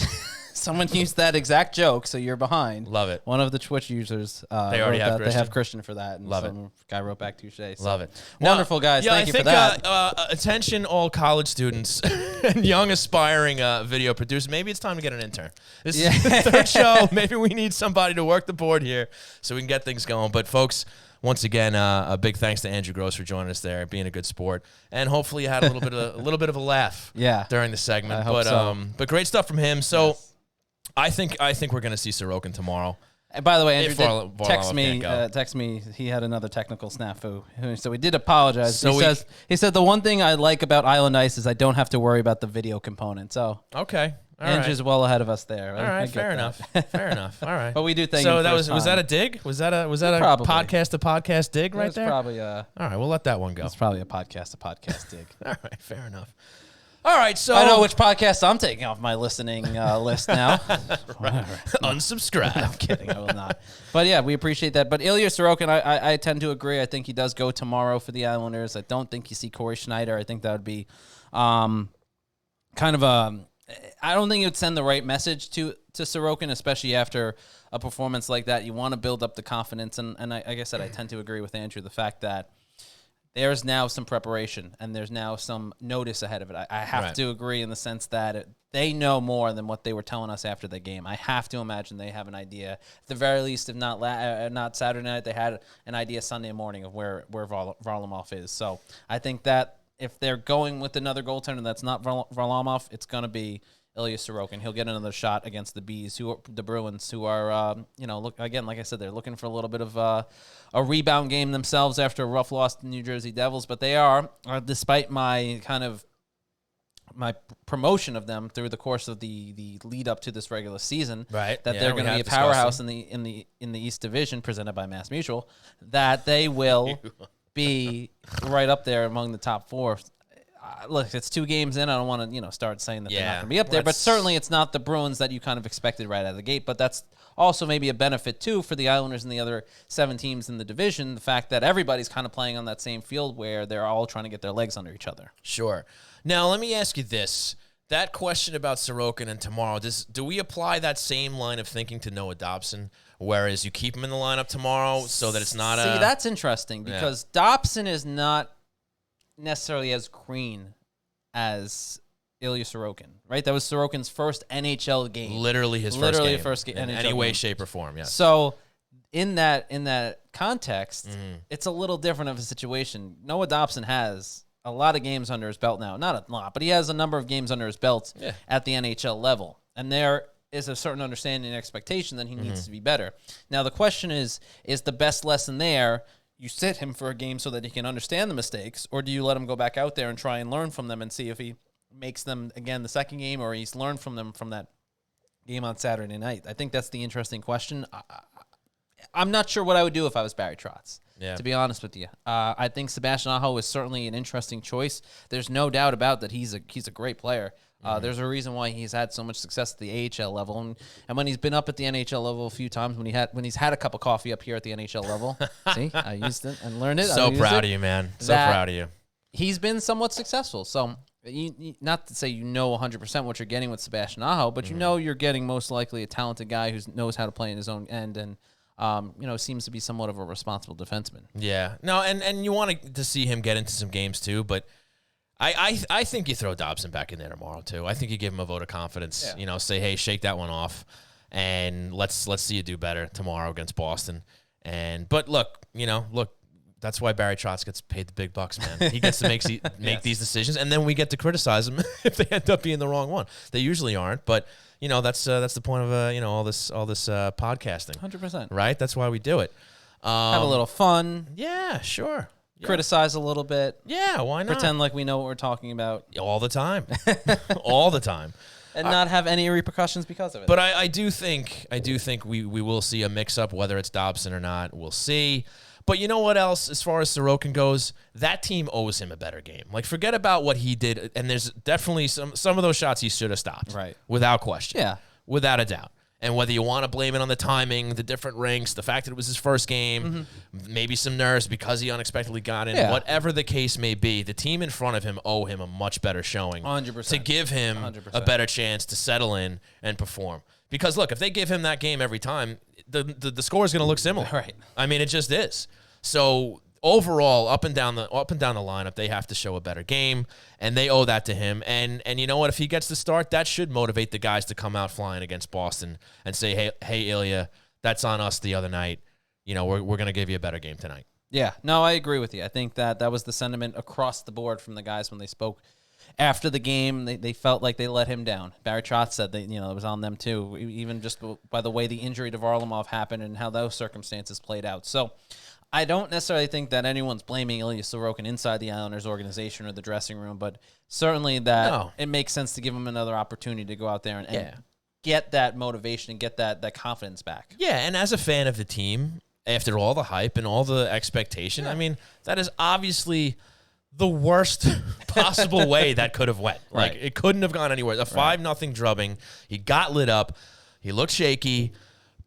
Someone used that exact joke, so you're behind. Love it. One of the Twitch users, they already have Christian. They have Christian for that. And Love it. Guy wrote back touche. So. Love it. Wonderful, guys. Thank you for that. Attention, all college students and young aspiring video producers. Maybe it's time to get an intern. This is the third show. Maybe we need somebody to work the board here so we can get things going. But folks, once again, a big thanks to Andrew Gross for joining us there, being a good sport, and hopefully you had a little bit of a laugh during the segment. But great stuff from him. So I think we're going to see Sorokin tomorrow. And by the way, Andrew did text me. He had another technical snafu, so we did apologize. So he said the one thing I like about Island Ice is I don't have to worry about the video component. So okay. Andrew's well ahead of us there. All right, fair enough. Fair enough. All right. But we do thank him. So was that a dig? Was that a podcast to podcast dig right there? Probably all right, we'll let that one go. It's probably a podcast to podcast dig. All right, fair enough. All right, so I know which podcast I'm taking off my listening list now. Unsubscribe. I'm kidding. I will not. But yeah, we appreciate that. But Ilya Sorokin, I tend to agree. I think he does go tomorrow for the Islanders. I don't think you see Corey Schneider. I think that would be kind of a. I don't think it would send the right message to Sorokin, especially after a performance like that. You want to build up the confidence, and like I said, I tend to agree with Andrew, the fact that there's now some preparation and there's now some notice ahead of it. I have to agree in the sense that they know more than what they were telling us after the game. I have to imagine they have an idea. At the very least, if not Saturday night, they had an idea Sunday morning of where Varlamov is. So I think that if they're going with another goaltender that's not Varlamov, it's going to be Ilya Sorokin. He'll get another shot against the the Bruins, who are, look again, like I said, they're looking for a little bit of a rebound game themselves after a rough loss to New Jersey Devils. But they are, despite my promotion of them through the course of the lead up to this regular season, that they're going to be a powerhouse in the East Division, presented by Mass Mutual, that they will be right up there among the top four. look, it's 2 games in. I don't want to, start saying that they're not Yeah. going to be up there, but certainly it's not the Bruins that you kind of expected right out of the gate. But that's also maybe a benefit, too, for the Islanders and the other 7 teams in the division, the fact that everybody's kind of playing on that same field where they're all trying to get their legs under each other. Sure. Now, let me ask you this. That question about Sorokin and tomorrow, do we apply that same line of thinking to Noah Dobson, whereas you keep him in the lineup tomorrow so that it's not See, that's interesting because Dobson is not necessarily as green as Ilya Sorokin, right? That was Sorokin's first NHL game. Literally his first game. In NHL any way, game. shape, or form, yes. So in that context, it's a little different of a situation. Noah Dobson has a lot of games under his belt now. Not a lot, but he has a number of games under his belt at the NHL level. And there is a certain understanding and expectation that he needs to be better. Now, the question is the best lesson there, you sit him for a game so that he can understand the mistakes, or do you let him go back out there and try and learn from them and see if he makes them again the second game, or he's learned from them from that game on Saturday night? I think that's the interesting question. I'm not sure what I would do if I was Barry Trotz. To be honest with you, I think Sebastian Aho is certainly an interesting choice. There's no doubt about that. He's a great player. There's a reason why he's had so much success at the AHL level, and when he's been up at the NHL level a few times, when he's had a cup of coffee up here at the NHL level. See, I used it and learned it. So proud of you, man. So proud of you. He's been somewhat successful. So, not to say 100% what you're getting with Sebastian Aho, but you're getting most likely a talented guy who knows how to play in his own end and. Seems to be somewhat of a responsible defenseman. Yeah. No, and you want to see him get into some games too, but I think you throw Dobson back in there tomorrow too. I think you give him a vote of confidence. Yeah. Say, hey, shake that one off, and let's see you do better tomorrow against Boston. But look, that's why Barry Trotz gets paid the big bucks, man. He gets to make these decisions, and then we get to criticize him if they end up being the wrong one. They usually aren't, but. That's the point of all this podcasting. 100%. Right? That's why we do it. Have a little fun. Yeah, sure. Yeah. Criticize a little bit. Yeah, why not? Pretend like we know what we're talking about. All the time. All the time. And not have any repercussions because of it. But I do think we will see a mix-up, whether it's Dobson or not. We'll see. But you know what else, as far as Sorokin goes, that team owes him a better game. Like, forget about what he did, and there's definitely some of those shots he should have stopped. Right. Without question. Yeah. Without a doubt. And whether you want to blame it on the timing, the different rinks, the fact that it was his first game, maybe some nerves because he unexpectedly got in, whatever the case may be, the team in front of him owe him a much better showing 100%. to give him 100%. a better chance to settle in and perform. Because, look, if they give him that game every time, the score is going to look similar. Right. I mean, it just is. So overall, up and down the lineup, they have to show a better game, and they owe that to him. And you know what? If he gets the start, that should motivate the guys to come out flying against Boston and say, hey, Ilya, that's on us the other night. We're going to give you a better game tonight. Yeah. No, I agree with you. I think that was the sentiment across the board from the guys when they spoke after the game. They felt like they let him down. Barry Trotz said that it was on them too, even just by the way the injury to Varlamov happened and how those circumstances played out. So. I don't necessarily think that anyone's blaming Ilya Sorokin inside the Islanders organization or the dressing room, but certainly that it makes sense to give him another opportunity to go out there and get that motivation and get that confidence back. Yeah, and as a fan of the team, after all the hype and all the expectation, I mean, that is obviously the worst possible way that could have went. Like, it couldn't have gone anywhere. A 5-0 drubbing. He got lit up. He looked shaky.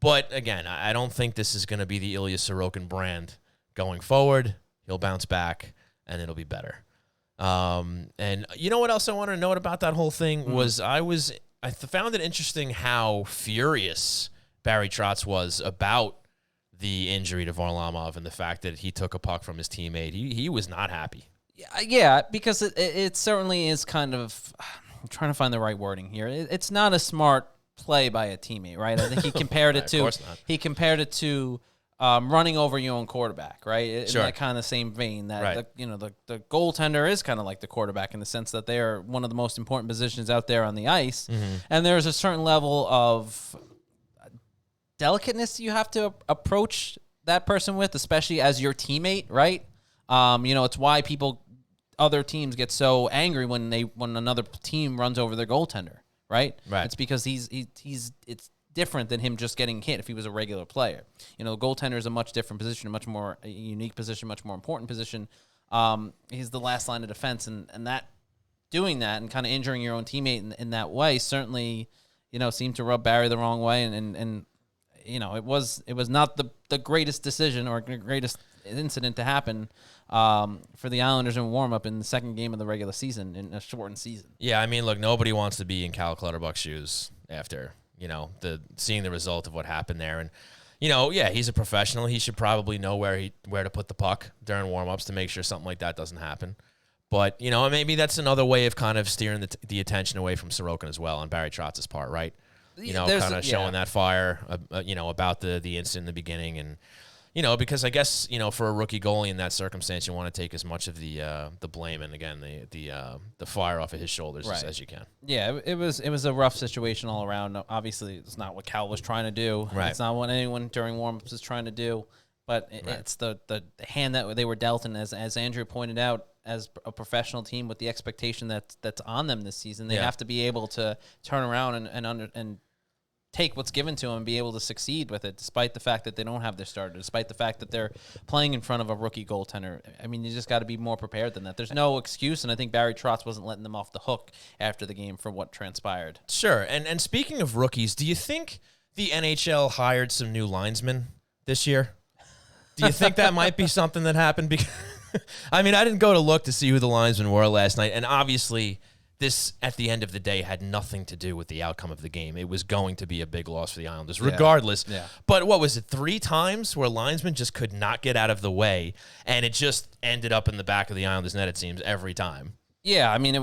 But, again, I don't think this is going to be the Ilya Sorokin brand going forward. He'll bounce back, and it'll be better. And you know what else I wanted to note about that whole thing was I found it interesting how furious Barry Trotz was about the injury to Varlamov and the fact that he took a puck from his teammate. He was not happy. Yeah, because it certainly is kind of – I'm trying to find the right wording here. It's not a smart – play by a teammate, right? I think he compared it to running over your own quarterback, right? In that kind of same vein that the goaltender is kind of like the quarterback in the sense that they are one of the most important positions out there on the ice, and there's a certain level of delicateness you have to approach that person with, especially as your teammate, right? It's why other teams get so angry when another team runs over their goaltender. Right. It's because it's different than him just getting hit if he was a regular player. Goaltender is a much different position, a much more unique position, much more important position. He's the last line of defense, and that doing that and kind of injuring your own teammate in that way certainly, seemed to rub Barry the wrong way. And it was not the greatest decision or greatest incident to happen for the Islanders in warm-up in the second game of the regular season in a shortened season. Yeah, I mean, look, nobody wants to be in Cal Clutterbuck's shoes after, seeing the result of what happened there. And, he's a professional. He should probably know where to put the puck during warm-ups to make sure something like that doesn't happen. But, maybe that's another way of kind of steering the attention away from Sorokin as well on Barry Trotz's part, right? Kind of showing that fire, about the incident in the beginning. And, because I guess, for a rookie goalie in that circumstance, you want to take as much of the blame and, again, the fire off of his shoulders as you can. Yeah, it was a rough situation all around. Obviously, it's not what Cal was trying to do. Right. It's not what anyone during warm-ups is trying to do. But it's the hand that they were dealt, and as Andrew pointed out, as a professional team with the expectation that's on them this season, they have to be able to turn around and take what's given to them and be able to succeed with it, despite the fact that they don't have their starter, despite the fact that they're playing in front of a rookie goaltender. I mean, you just got to be more prepared than that. There's no excuse, and I think Barry Trotz wasn't letting them off the hook after the game for what transpired. Sure, and speaking of rookies, do you think the NHL hired some new linesmen this year? Do you think that might be something that happened? Because I mean, I didn't go to look to see who the linesmen were last night, and obviously this, at the end of the day, had nothing to do with the outcome of the game. It was going to be a big loss for the Islanders, regardless. Yeah. But what was it, 3 times where linesmen just could not get out of the way, and it just ended up in the back of the Islanders' net, it seems, every time. Yeah, I mean,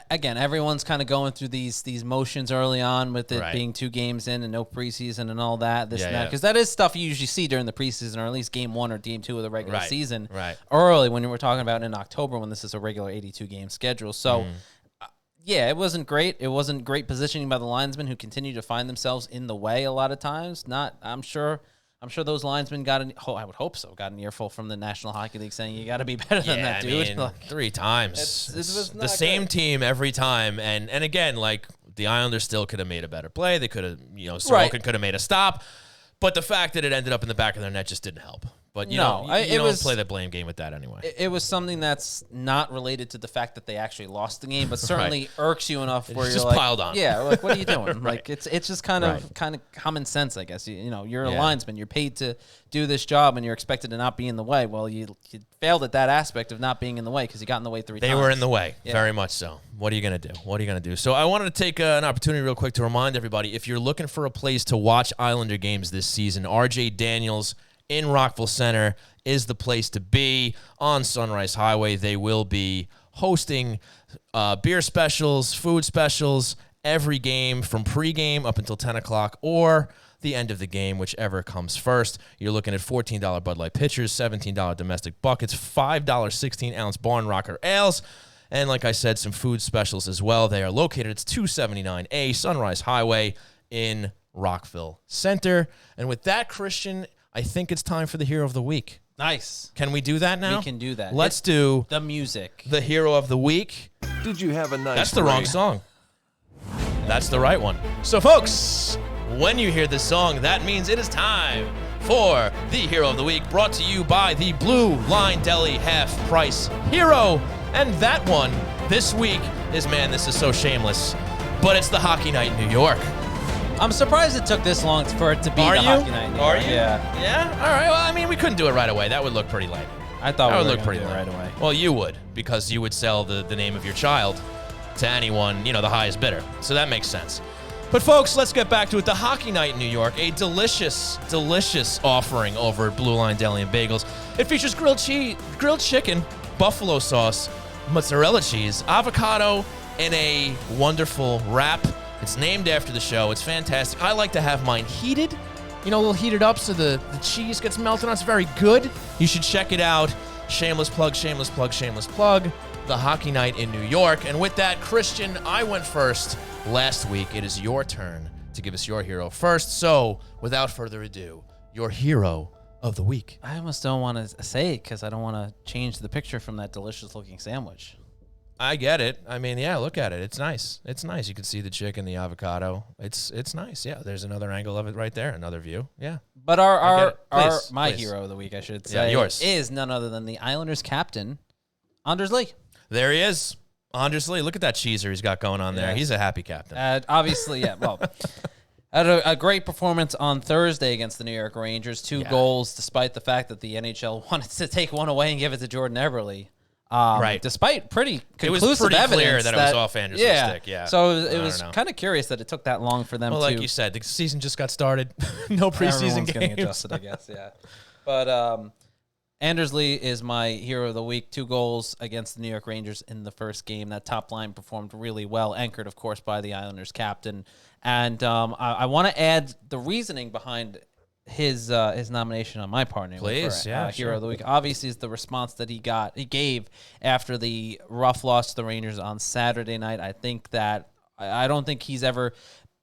again, everyone's kind of going through these motions early on with it being 2 games in and no preseason and all that, and that. Because that is stuff you usually see during the preseason, or at least game 1 or game 2 of the regular season. Right. Early, when we're talking about in October, when this is a regular 82-game schedule. So, yeah, it wasn't great. It wasn't great positioning by the linesmen, who continue to find themselves in the way a lot of times. I'm sure those linesmen got I would hope so, got an earful from the National Hockey League saying, you got to be better than that, dude. I mean, 3 times. It was the same team every time. And again, like, the Islanders still could have made a better play. They could have, Sorokin could have made a stop. But the fact that it ended up in the back of their net just didn't help. But you don't play the blame game with that anyway. It was something that's not related to the fact that they actually lost the game, but certainly irks you enough where you're just like, piled on. Yeah, like, what are you doing? Like, it's just kind of common sense, I guess. You're a linesman. You're paid to do this job, and you're expected to not be in the way. Well, you failed at that aspect of not being in the way because you got in the way 3 times. They were in the way, very much so. What are you going to do? So I wanted to take an opportunity real quick to remind everybody, if you're looking for a place to watch Islander games this season, RJ Daniels in Rockville Center is the place to be on Sunrise Highway. They will be hosting beer specials, food specials, every game from pregame up until 10 o'clock or the end of the game, whichever comes first. You're looking at $14 Bud Light pitchers, $17 domestic buckets, $5 16-ounce Barn Rocker ales, and like I said, some food specials as well. They are located at 279A Sunrise Highway in Rockville Center. And with that, Christian, I think it's time for the Hero of the Week. Nice. Can we do that now? We can do that. Let's do the music. The Hero of the Week. Did you have a nice That's the wrong song. That's the right one. So, folks, when you hear this song, that means it is time for the Hero of the Week, brought to you by the Blue Line Deli Half Price Hero. And that one this week is, man, this is so shameless, but it's the Hockey Night in New York. I'm surprised it took this long for it to be Hockey Night in New York. Are you? Yeah. Yeah? All right. Well, I mean, we couldn't do it right away. That would look pretty lame. I thought that we would were look pretty lame lame right away. Well, you would, because you would sell the name of your child to anyone, the highest bidder. So that makes sense. But, folks, let's get back to it. The Hockey Night in New York, a delicious, delicious offering over at Blue Line Deli and Bagels. It features grilled chicken, buffalo sauce, mozzarella cheese, avocado, and a wonderful wrap. It's named after the show. It's fantastic. I like to have mine heated, a little heated up so the cheese gets melted on. It's very good. You should check it out. Shameless plug, shameless plug, shameless plug. The Hockey Night in New York. And with that, Christian, I went first last week. It is your turn to give us your hero first. So, without further ado, your hero of the week. I almost don't want to say it because I don't want to change the picture from that delicious-looking sandwich. I get it. I mean, yeah, look at it. It's nice. It's nice. You can see the chicken, the avocado. It's nice. Yeah, there's another angle of it right there, another view. Yeah. But my hero of the week, I should say, yours is none other than the Islanders captain, Anders Lee. There he is. Anders Lee, look at that cheeser he's got going on there. Yes. He's a happy captain. Obviously, yeah. Well, had a great performance on Thursday against the New York Rangers. 2 goals, despite the fact that the NHL wanted to take one away and give it to Jordan Eberle. Right. Despite pretty conclusive it was pretty evidence clear that it was off Anders Lee's stick. Yeah. So it was kind of curious that it took that long for them to. Well, like you said, the season just got started. No preseason Everyone's getting games. adjusted, I guess. Yeah. But Anders Lee is my hero of the week. 2 goals against the New York Rangers in the first game. That top line performed really well, anchored, of course, by the Islanders captain. And I want to add the reasoning behind his nomination on my part. Anyway, Please, for, hero of the week. Obviously, is the response that he gave after the rough loss to the Rangers on Saturday night. I think that I don't think he's ever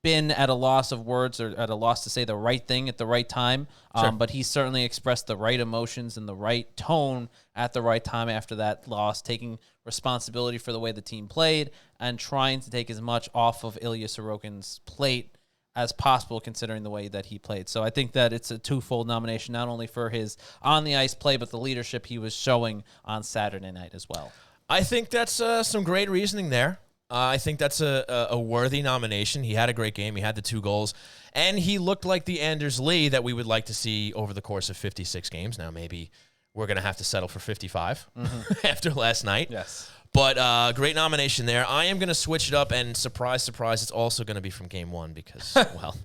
been at a loss of words or at a loss to say the right thing at the right time. But he certainly expressed the right emotions and the right tone at the right time after that loss, taking responsibility for the way the team played and trying to take as much off of Ilya Sorokin's plate as possible, considering the way that he played. So I think that it's a twofold nomination, not only for his on-the-ice play, but the leadership he was showing on Saturday night as well. I think that's some great reasoning there. I think that's a worthy nomination. He had a great game. He had the 2 goals. And he looked like the Anders Lee that we would like to see over the course of 56 games. Now, maybe we're going to have to settle for 55 after last night. Yes. But great nomination there. I am going to switch it up, and surprise, surprise, it's also going to be from Game 1 because, well,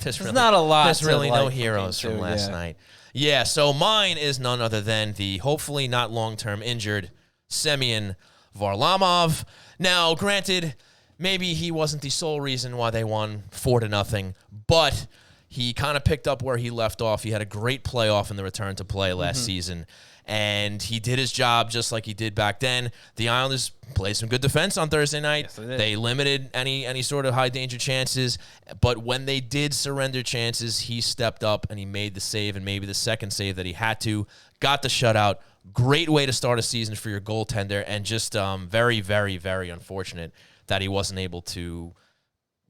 there's really, not a lot. There's really no like heroes from last night. Yeah, so mine is none other than the hopefully not long-term injured Semyon Varlamov. Now, granted, maybe he wasn't the sole reason why they won 4-0, but he kind of picked up where he left off. He had a great playoff in the return to play last season, and he did his job just like he did back then. The Islanders played some good defense on Thursday night. Yes, they did. They limited any sort of high-danger chances, but when they did surrender chances, he stepped up and he made the save, and maybe the second save that he had to, got the shutout. Great way to start a season for your goaltender, and just very, very, very unfortunate that he wasn't able to,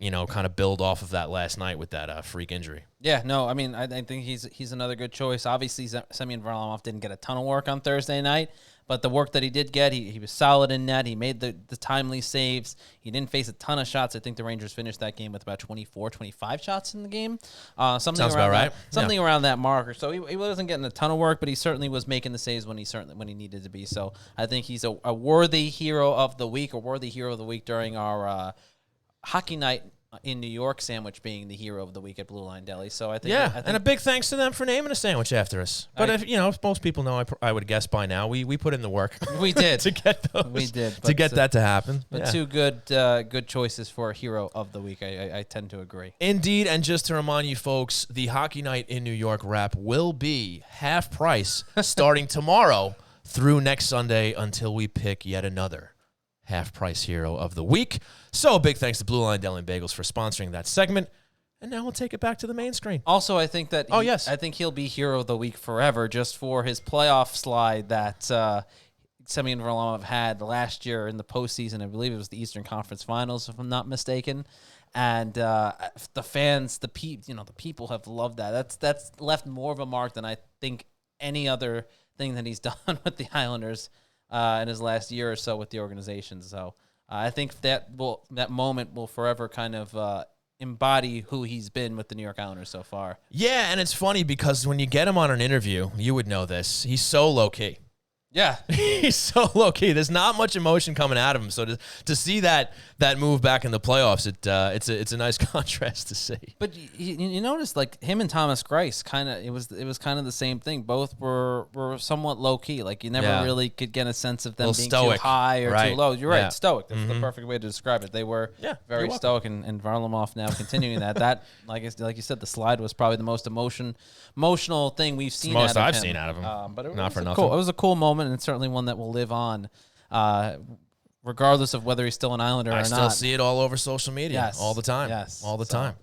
kind of build off of that last night with that freak injury. Yeah, no, I mean, I think he's another good choice. Obviously, Semyon Varlamov didn't get a ton of work on Thursday night, but the work that he did get, he was solid in net. He made the timely saves. He didn't face a ton of shots. I think the Rangers finished that game with about 24, 25 shots in the game. Sounds about right. Something around that marker. So he wasn't getting a ton of work, but he certainly was making the saves when he needed to be. So I think he's a worthy hero of the week, during our hockey night in New York sandwich being the hero of the week at Blue Line Deli. So I think, and a big thanks to them for naming a sandwich after us. But if most people know, I would guess by now we put in the work. We did to get those. We did to get that to happen. But 2 good choices for hero of the week. I tend to agree. Indeed, and just to remind you folks, the Hockey Night in New York wrap will be half price starting tomorrow through next Sunday until we pick yet another half-price hero of the week. So big thanks to Blue Line Deli and Bagels for sponsoring that segment. And now we'll take it back to the main screen. Also, I think that I think he'll be hero of the week forever just for his playoff slide that Semyon Varlamov had last year in the postseason. I believe it was the Eastern Conference Finals, if I'm not mistaken. And the fans, the people have loved that. That's left more of a mark than I think any other thing that he's done with the Islanders in his last year or so with the organization. So I think that moment will forever kind of embody who he's been with the New York Islanders so far. Yeah, and it's funny because when you get him on an interview, you would know this. He's so low-key. Yeah. He's so low-key. There's not much emotion coming out of him. So to see that move back in the playoffs, it's a nice contrast to see. But you notice, like, him and Thomas Greiss, it was kind of the same thing. Both were somewhat low-key. Like, you never really could get a sense of them being stoic. too high or too low. You're right, stoic. That's the perfect way to describe it. They were very stoic, and Varlamov now continuing that. That, like you said, the slide was probably the most emotional thing we've seen out of him. Most I've seen out of him. But it was a cool moment. And it's certainly one that will live on, regardless of whether he's still an Islander or not. I still see it all over social media all the time. Yes. All the time.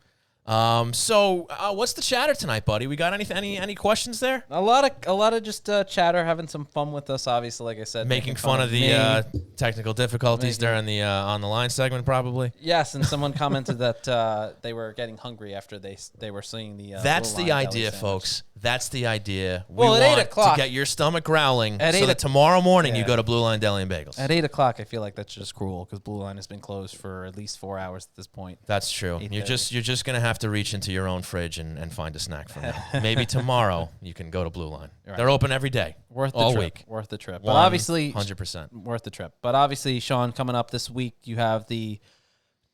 So what's the chatter tonight, buddy? We got any questions there? A lot of just chatter, having some fun with us. Obviously, like I said, Making fun of the technical difficulties during the on the line segment, probably. Yes, and someone commented that they were getting hungry after they were seeing the. That's Blue the Line idea, deli folks. That's the idea. Well, we at 8 want o'clock- to get your stomach growling At so 8 that tomorrow morning you Yeah. go to Blue Line Deli and Bagels. At 8 o'clock, I feel like that's just cruel because Blue Line has been closed for at least 4 hours at this point. That's true. You're 8:30. just gonna have to reach into your own fridge and find a snack for now. Maybe tomorrow you can go to Blue Line. Right. They're open every day, Worth the all trip. week. Worth the trip. But obviously, 100%. worth the trip. But obviously, Sean, coming up this week, you have the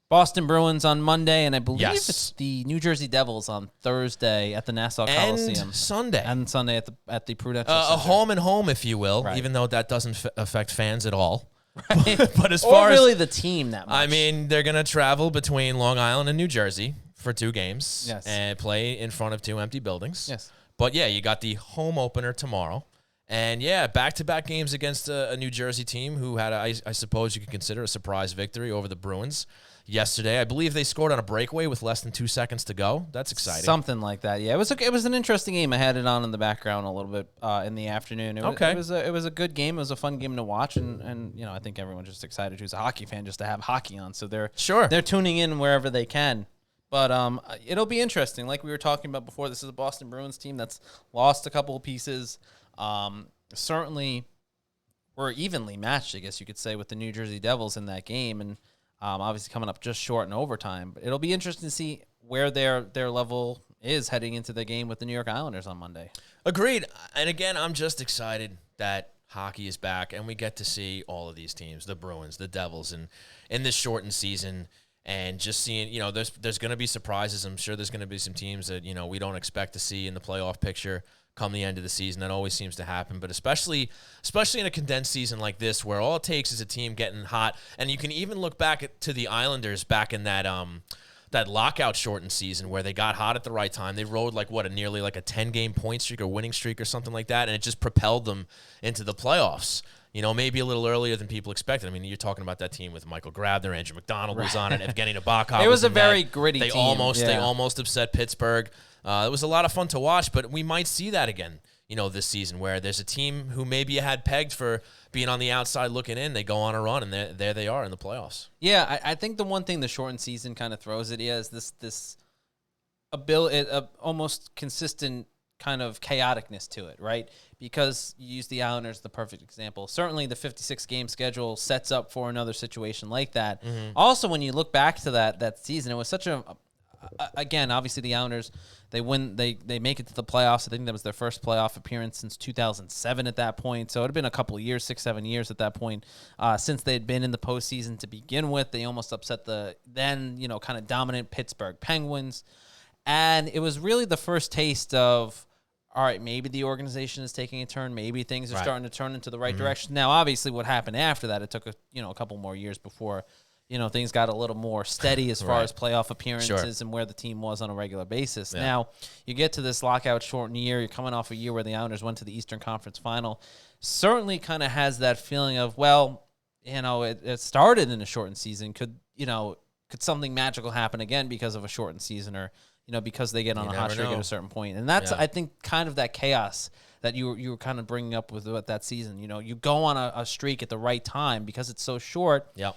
Boston Bruins on Monday, and I believe Yes. it's the New Jersey Devils on Thursday at the Nassau Coliseum. And Sunday. And Sunday at the Prudential A Center. home and home, if you will, Right. even though that doesn't affect fans at all. Right. But as or far really as the team that much. I mean, they're going to travel between Long Island and New Jersey for 2 games Yes. and play in front of 2 empty buildings. Yes. But yeah, you got the home opener tomorrow. And yeah, back-to-back games against a New Jersey team who had, I suppose you could consider a surprise victory over the Bruins yesterday. I believe they scored on a breakaway with less than 2 seconds to go. That's exciting. Something like that. Yeah, it was an interesting game. I had it on in the background a little bit in the afternoon. It was a good game. It was a fun game to watch, and I think everyone's just excited who's a hockey fan just to have hockey on. So they're tuning in wherever they can. But it'll be interesting. Like we were talking about before, this is a Boston Bruins team that's lost a couple of pieces. Certainly, were evenly matched, I guess you could say, with the New Jersey Devils in that game, and obviously coming up just short in overtime. But it'll be interesting to see where their level is heading into the game with the New York Islanders on Monday. Agreed. And again, I'm just excited that hockey is back and we get to see all of these teams, the Bruins, the Devils, and in this shortened season. And just seeing, there's going to be surprises. I'm sure there's going to be some teams that, we don't expect to see in the playoff picture come the end of the season. That always seems to happen. But especially in a condensed season like this, where all it takes is a team getting hot. And you can even look back to the Islanders back in that lockout shortened season where they got hot at the right time. They rode nearly a 10-game point streak or winning streak or something like that. And it just propelled them into the playoffs. Maybe a little earlier than people expected. I mean, you're talking about that team with Michael Grabner, Andrew McDonald was on it, Evgeny Nabokov. It was a in very that. gritty They team. almost upset Pittsburgh. It was a lot of fun to watch, but we might see that again, this season where there's a team who maybe you had pegged for being on the outside looking in. They go on a run, and there they are in the playoffs. Yeah, I think the one thing the shortened season kind of throws at you is this almost consistent kind of chaoticness to it, right? Because you use the Islanders, the perfect example. Certainly the 56-game schedule sets up for another situation like that. Mm-hmm. Also, when you look back to that season, it was such again, obviously the Islanders, they make it to the playoffs. I think that was their first playoff appearance since 2007 at that point. So it had been a couple of years, 6-7 years at that point, since they had been in the postseason to begin with. They almost upset the then, kind of dominant Pittsburgh Penguins. And it was really the first taste of, all right, maybe the organization is taking a turn. Maybe things are starting to turn into the right direction. Now, obviously, what happened after that, it took a couple more years before, things got a little more steady as far as playoff appearances and where the team was on a regular basis. Yeah. Now, you get to this lockout shortened year. You're coming off a year where the Islanders went to the Eastern Conference Final. Certainly kind of has that feeling of, well, it started in a shortened season. Could something magical happen again because of a shortened season, or because they get on a hot streak at a certain point? And that's, I think, kind of that chaos that you were kind of bringing up with that season. You go on a streak at the right time because it's so short. Yeah.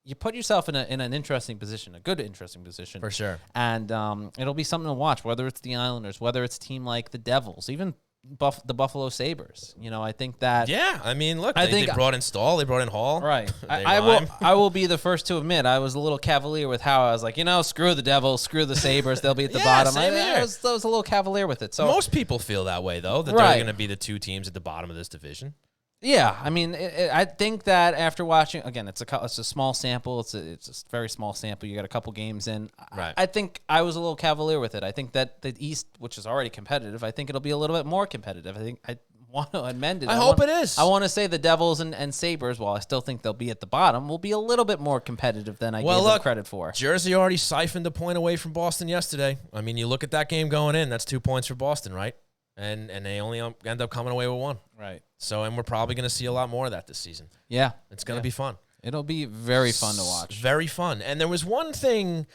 You put yourself in an interesting position, a good interesting position. For sure. And it'll be something to watch, whether it's the Islanders, whether it's a team like the Devils, even the Buffalo Sabres. I think that... Yeah, I mean, look, they brought in Stahl, they brought in Hall. Right. I will be the first to admit, I was a little cavalier with how I was like, screw the Devils, screw the Sabres, they'll be at the bottom. I was a little cavalier with it. So most people feel that way, though, that they're going to be the 2 teams at the bottom of this division. Yeah, I mean, I think that after watching, again, it's a small sample. It's a very small sample. You got a couple games in. Right. I think I was a little cavalier with it. I think that the East, which is already competitive, I think it'll be a little bit more competitive. I think I want to amend it. I hope it is. I want to say the Devils and Sabres, while I still think they'll be at the bottom, will be a little bit more competitive than I gave them credit for. Jersey already siphoned a point away from Boston yesterday. I mean, you look at that game going in, that's 2 points for Boston, right? And they only end up coming away with 1. Right. So, and we're probably going to see a lot more of that this season. Yeah. It's going to be fun. It'll be very fun to watch. Very fun. And there was one thing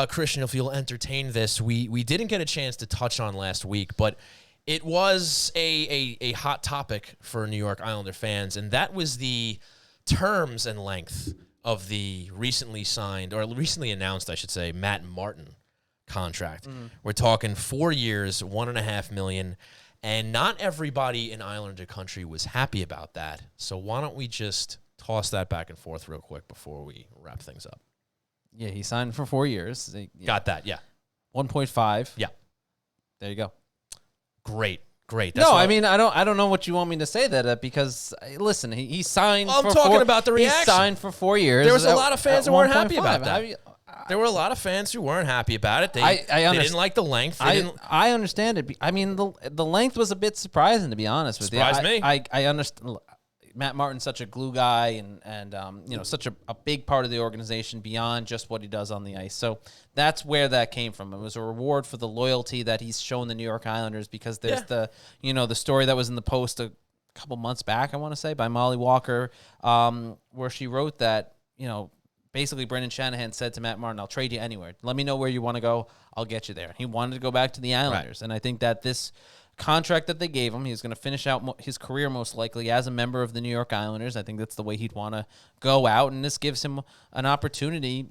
Christian, if you'll entertain this, we didn't get a chance to touch on last week, but it was a hot topic for New York Islander fans, and that was the terms and length of the recently signed, or recently announced, I should say, Matt Martin contract. We're talking 4 years, $1.5 million, and not everybody in Islander country was happy about that. So why don't we just toss that back and forth real quick before we wrap things up? Yeah, he signed for 4 years. Got that, yeah. 1.5. Yeah. There you go. Great. That's no, I mean, I don't know what you want me to say listen, he signed I'm for talking about the reaction. He signed for 4 years. There was a lot of fans who weren't happy about 1.5. that. There were a lot of fans who weren't happy about it. They didn't like the length. I understand it. I mean, the length was a bit surprising, to be honest with you. Surprised me. I understand. Matt Martin's such a glue guy and such a big part of the organization beyond just what he does on the ice. So that's where that came from. It was a reward for the loyalty that he's shown the New York Islanders, because there's the story that was in the Post a couple months back, I want to say, by Molly Walker, where she wrote that, basically Brendan Shanahan said to Matt Martin, I'll trade you anywhere. Let me know where you want to go. I'll get you there. He wanted to go back to the Islanders. Right. And I think that this contract that they gave him, he's going to finish out his career most likely as a member of the New York Islanders. I think that's the way he'd want to go out, and this gives him an opportunity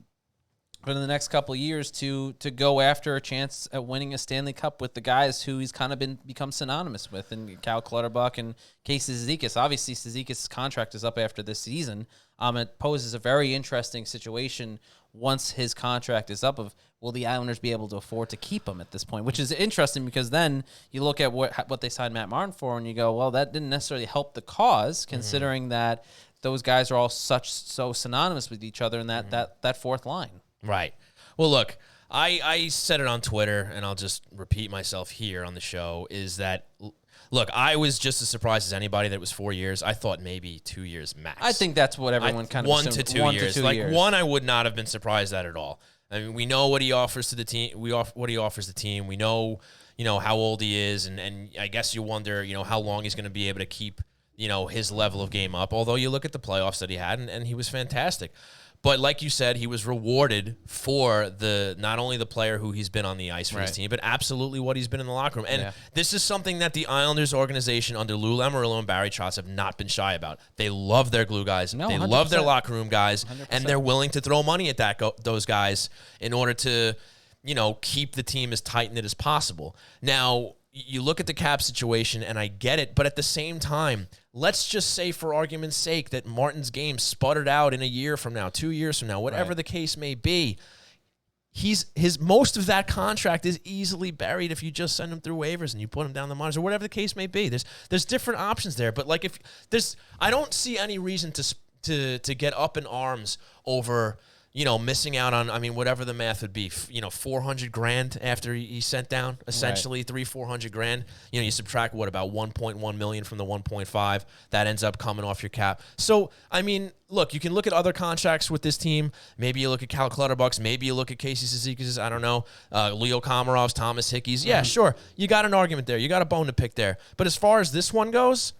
for the next couple of years to go after a chance at winning a Stanley Cup with the guys who he's kind of become synonymous with, and Cal Clutterbuck and Casey Cizikas. Obviously, Cizikas' contract is up after this season. It poses a very interesting situation once his contract is up of, will the Islanders be able to afford to keep him at this point? Which is interesting, because then you look at what they signed Matt Martin for, and you go, well, that didn't necessarily help the cause, considering that those guys are all so synonymous with each other in that fourth line. Right. Well, look, I said it on Twitter, and I'll just repeat myself here on the show, is that, look, I was just as surprised as anybody that it was 4 years. I thought maybe 2 years max. I think that's what everyone kind of 1 assumed. to 2 years. One, I would not have been surprised at all. I mean, we know what he offers to the team. What he offers the team. We know, how old he is, and I guess you wonder, how long he's going to be able to keep, his level of game up. Although you look at the playoffs that he had, and he was fantastic. But like you said, he was rewarded for not only the player who he's been on the ice for his team, but absolutely what he's been in the locker room. And this is something that the Islanders organization under Lou Lamoriello and Barry Trotz have not been shy about. They love their glue guys. They 100%. love their locker room guys. 100%. And they're willing to throw money at those guys in order to, keep the team as tight-knit as possible. Now, you look at the cap situation, and I get it, but at the same time, let's just say, for argument's sake, that Martin's game sputtered out in a year from now, 2 years from now, whatever the case may be. His most of that contract is easily buried if you just send him through waivers and you put him down the minors, or whatever the case may be. There's different options there, but I don't see any reason to get up in arms over, missing out on, whatever the math would be, $400,000 after he sent down, essentially $300,000-400,000. You subtract about 1.1 million from the 1.5, that ends up coming off your cap. So, look, you can look at other contracts with this team. Maybe you look at Cal Clutterbuck's, maybe you look at Casey Cizikas', I don't know, Leo Komarov's, Thomas Hickey's. Yeah, sure, you got an argument there. You got a bone to pick there. But as far as this one goes,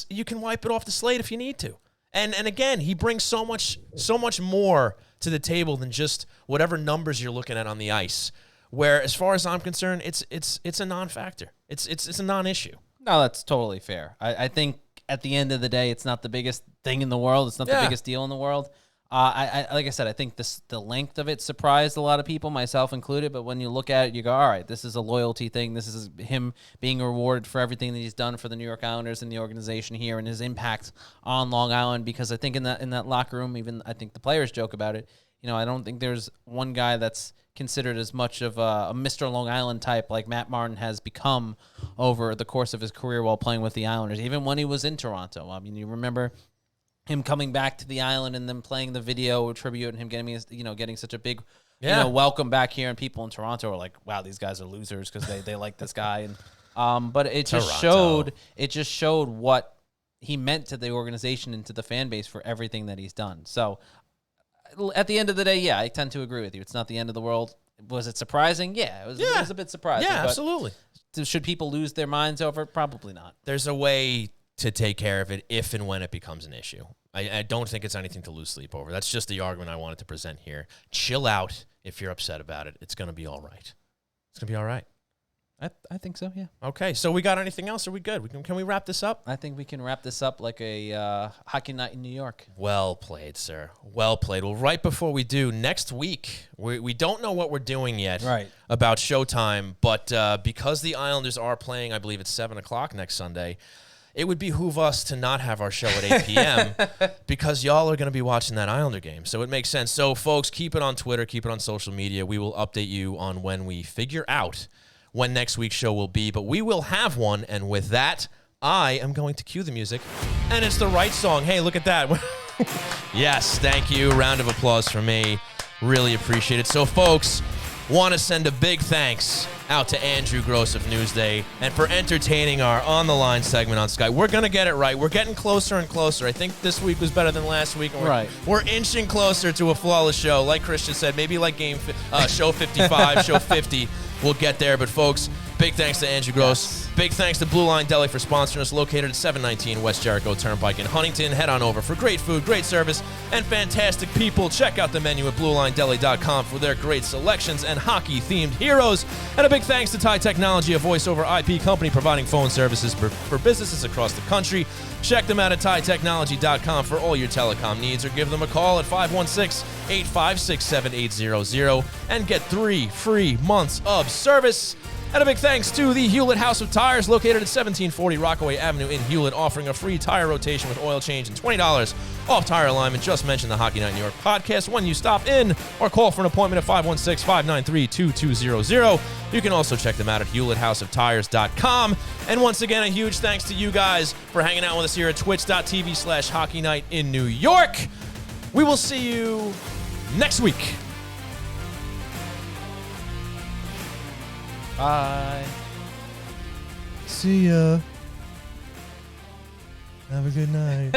you can wipe it off the slate if you need to. And again, he brings so much more to the table than just whatever numbers you're looking at on the ice. Where, as far as I'm concerned, it's a non-factor. It's a non-issue. No, that's totally fair. I think at the end of the day, it's not the biggest thing in the world. It's not the biggest deal in the world. Like I said, I think the length of it surprised a lot of people, myself included. But when you look at it, you go, all right, this is a loyalty thing. This is him being rewarded for everything that he's done for the New York Islanders and the organization here, and his impact on Long Island. Because I think in that locker room, even I think the players joke about it. I don't think there's one guy that's considered as much of a Mr. Long Island type like Matt Martin has become over the course of his career while playing with the Islanders, even when he was in Toronto. You remember him coming back to the island and then playing the video tribute, and him getting such a big welcome back here, and people in Toronto are like, wow, these guys are losers because they like this guy. And but it just showed what he meant to the organization and to the fan base for everything that he's done. So at the end of the day, I tend to agree with you. It's not the end of the world. Was it surprising? Yeah, it was a bit surprising. Yeah, absolutely. Should people lose their minds over it? Probably not. There's a way to take care of it if and when it becomes an issue. I don't think it's anything to lose sleep over. That's just the argument I wanted to present here. Chill out. if you're upset about it. It's going to be all right. It's going to be all right. I think so, yeah. Okay, so we got anything else? Are we good? Can we wrap this up? I think we can wrap this up like a hockey night in New York. Well played, sir. Well played. Well, right before we do, next week, we don't know what we're doing yet about Showtime, but because the Islanders are playing, I believe it's 7 o'clock next Sunday, it would behoove us to not have our show at 8 p.m. because y'all are going to be watching that Islander game. So it makes sense. So, folks, keep it on Twitter, keep it on social media. We will update you on when we figure out when next week's show will be, but we will have one, and with that, I am going to cue the music, and it's the right song. Hey, look at that. Yes, thank you. Round of applause for me. Really appreciate it. So, folks, want to send a big thanks out to Andrew Gross of Newsday and for entertaining our On the Line segment on Sky. We're going to get it right. We're getting closer and closer. I think this week was better than last week. And we're inching closer to a flawless show. Like Christian said, maybe like show 55, show 50. We'll get there. But, folks, big thanks to Andrew Gross. Yes. Big thanks to Blue Line Deli for sponsoring us, located at 719 West Jericho Turnpike in Huntington. Head on over for great food, great service, and fantastic people. Check out the menu at BlueLineDeli.com for their great selections and hockey-themed heroes. And a big thanks to Ty Technology, a voice-over IP company providing phone services for businesses across the country. Check them out at TyTechnology.com for all your telecom needs, or give them a call at 516-856-7800 and get 3 free months of service. And a big thanks to the Hewlett House of Tires, located at 1740 Rockaway Avenue in Hewlett, offering a free tire rotation with oil change and $20 off tire alignment. Just mention the Hockey Night in New York podcast when you stop in, or call for an appointment at 516-593-2200. You can also check them out at HewlettHouseOfTires.com. And once again, a huge thanks to you guys for hanging out with us here at twitch.tv/Hockey Night in New York. We will see you next week. Bye. See ya. Have a good night.